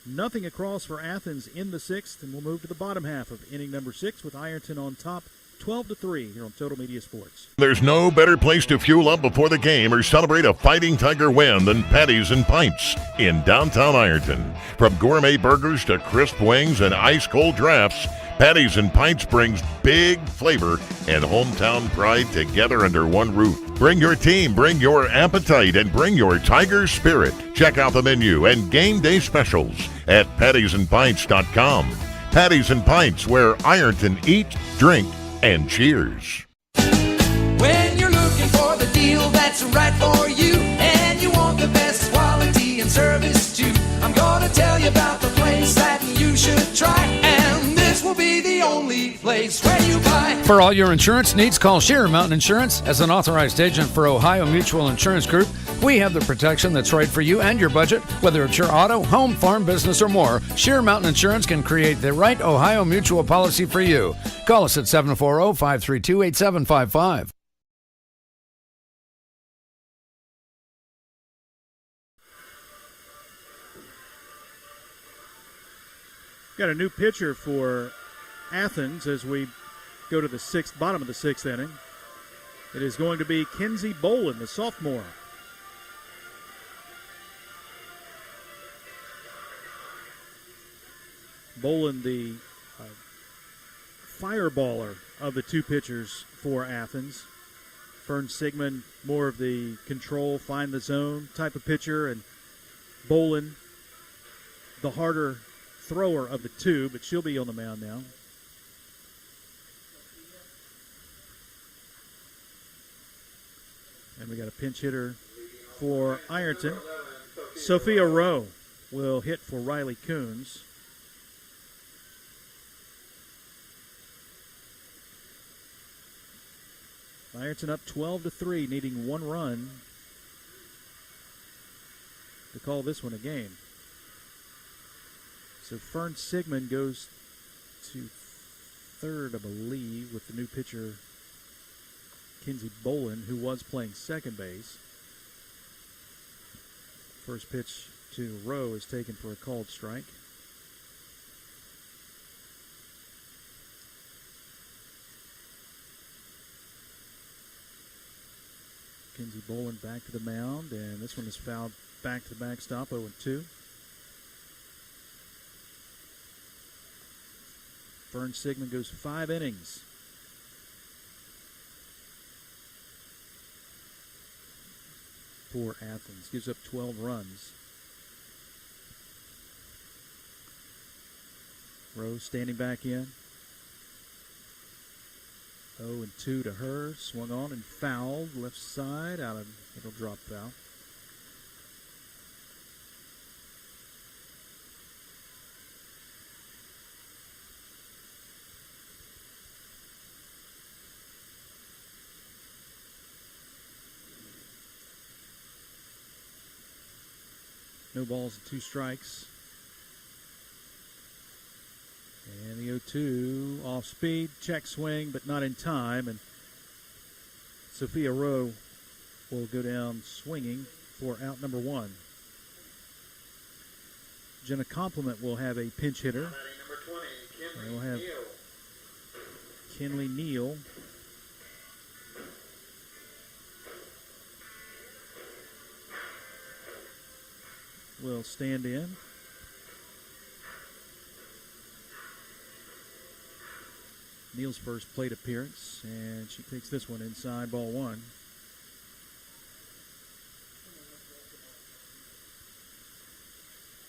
Nothing across for Athens in the 6th, and we'll move to the bottom half of inning number 6 with Ironton on top 12-3 here on Total Media Sports. There's no better place to fuel up before the game or celebrate a Fighting Tiger win than Patties and Pints in downtown Ironton. From gourmet burgers to crisp wings and ice-cold drafts, Patties and Pints brings big flavor and hometown pride together under one roof. Bring your team, bring your appetite, and bring your Tiger spirit. Check out the menu and game day specials at pattiesandpints.com. Patties and Pints, where Ironton eats, drink, and cheers. When you're looking for the deal that's right for you, and you want the best quality and service too, I'm gonna tell you about the place that you should try, and this will be the only place where you buy. For all your insurance needs, call Sheer Mountain Insurance. As an authorized agent for Ohio Mutual Insurance Group, we have the protection that's right for you and your budget. Whether it's your auto, home, farm, business, or more, Sheer Mountain Insurance can create the right Ohio Mutual policy for you. Call us at 740-532-8755. Got a new pitcher for Athens as we go to the bottom of the 6th inning. It is going to be Kenzie Bolin, the sophomore. Bolin, the fireballer of the 2 pitchers for Athens. Fern Sigmund, more of the control, find the zone type of pitcher, and Bolin, the harder thrower of the 2, but she'll be on the mound now. And we got a pinch hitter for Ironton. Sophia Rowe will hit for Riley Coons. Ironton up 12-3, needing 1 run to call this one a game. So Fern Sigmund goes to third, I believe, with the new pitcher, Kenzie Bolin, who was playing second base. First pitch to Rowe is taken for a called strike. Kinsey Boland back to the mound, and this one is fouled back to the backstop, 0-2. Fern Sigmund goes 5 innings. For Athens, gives up 12 runs. Rose standing back in. 0-2 to her. Swung on and fouled. Left side. It'll drop foul. No balls and 2 strikes. And the 0-2 off speed, check swing, but not in time. And Sophia Rowe will go down swinging for out number 1. Jenna Compliment will have a pinch hitter. Number 20, And we'll have Neal. Kinley Neal. Will stand in. Neal's first plate appearance, and she takes this one inside, ball 1.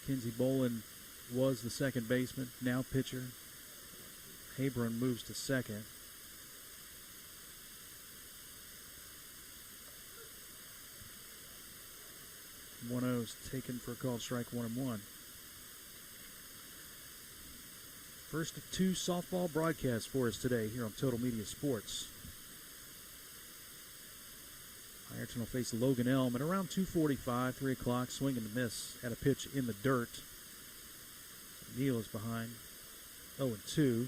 Kinsey Boland was the second baseman, now pitcher. Habron moves to second. One-0 is taken for a called strike, 1-1. First of 2 softball broadcasts for us today here on Total Media Sports. Ironton will face Logan Elm at around 2:45, 3 o'clock, swing and a miss at a pitch in the dirt. Neal is behind, 0-2.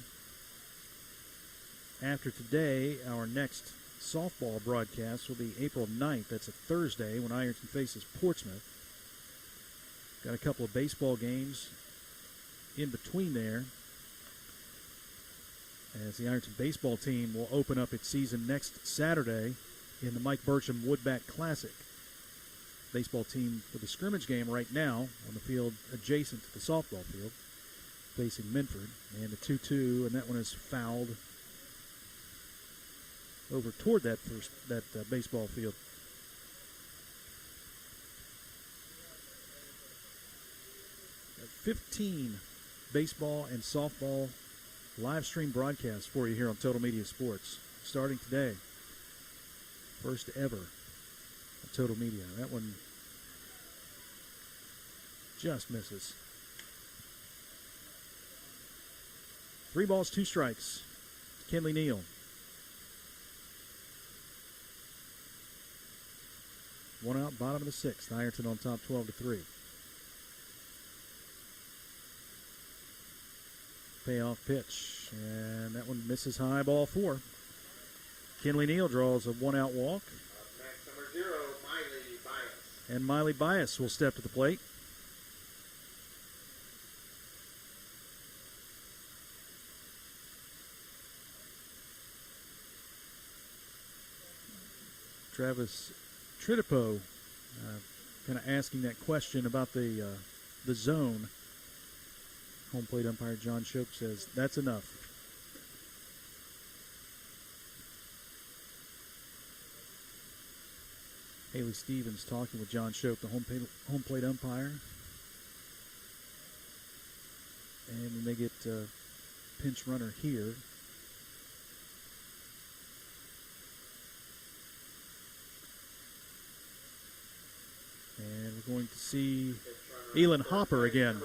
After today, our next softball broadcast will be April 9th. That's a Thursday when Ironton faces Portsmouth. Got a couple of baseball games in between there, as the Ironton baseball team will open up its season next Saturday in the Mike Burcham Woodbat Classic. Baseball team with a scrimmage game right now on the field adjacent to the softball field, facing Minford. And the 2-2, and that one is fouled over toward that baseball field. Got 15 baseball and softball live stream broadcasts for you here on Total Media Sports, starting today. First ever on Total Media. That one just misses. 3 balls, 2 strikes. Kinley Neal. One out, bottom of the 6th. Ironton on top, 12-3. Payoff pitch, and that one misses high, ball 4. Kinley Neal draws a 1-out walk. Next, number 0, Miley Bias. And Miley Bias will step to the plate. Travis Tritipo kind of asking that question about the zone. Home plate umpire John Shope says that's enough. Haley Stevens talking with John Shope, the home plate umpire. And we may get pinch runner here. And we're going to see Elin Hopper again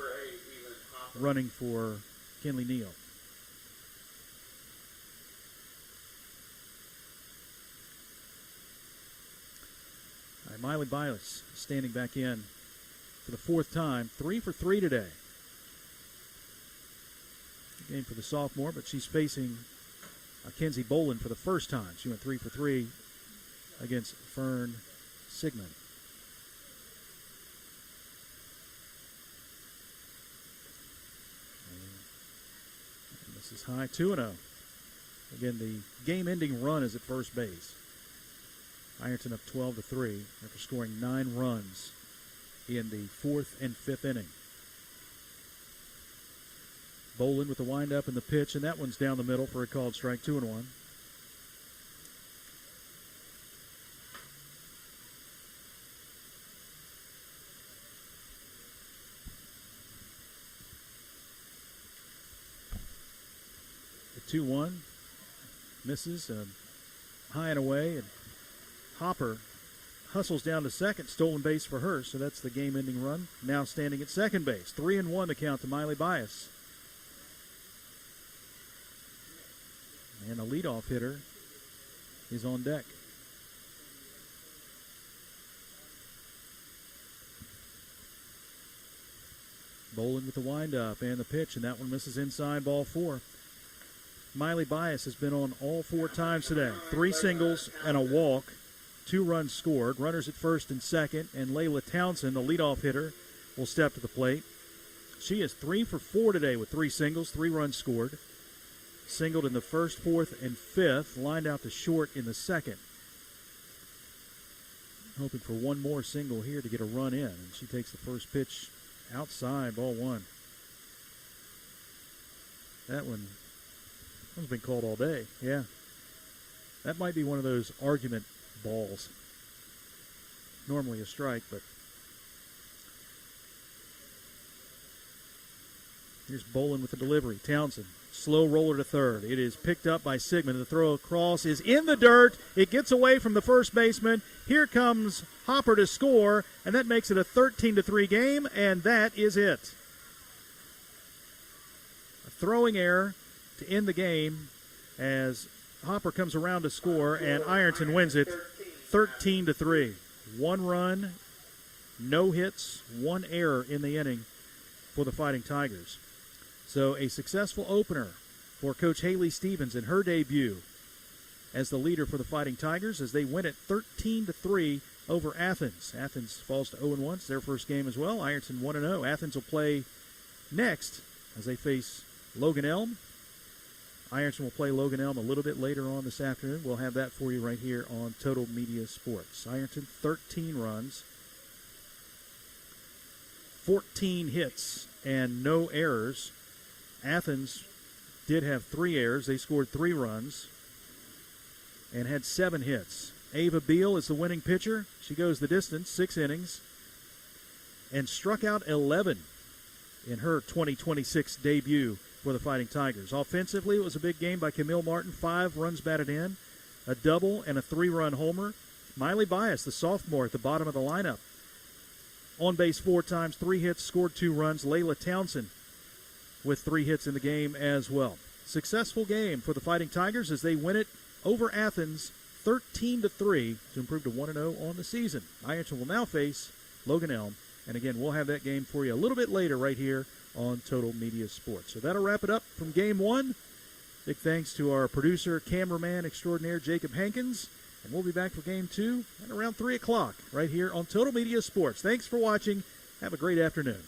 running for Kinley Neal. All right, Miley Bias standing back in for the 4th time. 3 for 3 today. Game for the sophomore, but she's facing Kinsey Boland for the first time. She went 3 for 3 against Fern Sigmund. This is high, 2-0. Again, the game-ending run is at first base. Ironton up 12-3 after scoring 9 runs in the 4th and 5th inning. Bolin with the windup and the pitch, and that one's down the middle for a called strike, 2-1. The 2-1 misses high and away, and Hopper hustles down to second, stolen base for her, so that's the game-ending run. Now standing at second base, 3-1 to count to Miley Bias. And the leadoff hitter is on deck. Bolin with the windup and the pitch, and that one misses inside, ball 4. Miley Bias has been on all 4 times today. 3 singles and a walk, 2 runs scored. Runners at first and second, and Layla Townsend, the leadoff hitter, will step to the plate. She is 3 for 4 today with 3 singles, 3 runs scored. Singled in the 1st, 4th, and 5th, lined out to short in the 2nd. Hoping for one more single here to get a run in, and she takes the first pitch outside, ball 1. That one's been called all day, yeah. That might be one of those argument balls. Normally a strike, but here's Bolin with the delivery. Townsend, slow roller to third. It is picked up by Sigmund. The throw across is in the dirt. It gets away from the first baseman. Here comes Hopper to score, and that makes it a 13-3 game, and that is it. A throwing error to end the game as Hopper comes around to score, and Ironton wins it 13-3. 1 run, no hits, 1 error in the inning for the Fighting Tigers. So a successful opener for Coach Haley Stevens in her debut as the leader for the Fighting Tigers as they win it 13-3 over Athens. Athens falls to 0-1. It's their first game as well. Ironton 1-0. Athens will play next as they face Logan Elm. Ironton will play Logan Elm a little bit later on this afternoon. We'll have that for you right here on Total Media Sports. Ironton 13 runs, 14 hits, and no errors. Athens did have 3 errors. They scored 3 runs and had 7 hits. Ava Beal is the winning pitcher. She goes the distance, 6 innings, and struck out 11 in her 2026 debut for the Fighting Tigers. Offensively, it was a big game by Camille Martin. 5 runs batted in, a double, and a 3-run homer. Miley Bias, the sophomore, at the bottom of the lineup. On base 4 times, 3 hits, scored 2 runs. Layla Townsend with 3 hits in the game as well. Successful game for the Fighting Tigers as they win it over Athens 13-3 to improve to 1-0 on the season. Ironton will now face Logan Elm. And again, we'll have that game for you a little bit later right here on Total Media Sports. So that'll wrap it up from Game 1. Big thanks to our producer, cameraman extraordinaire, Jacob Hankins. And we'll be back for Game 2 at around 3 o'clock right here on Total Media Sports. Thanks for watching. Have a great afternoon.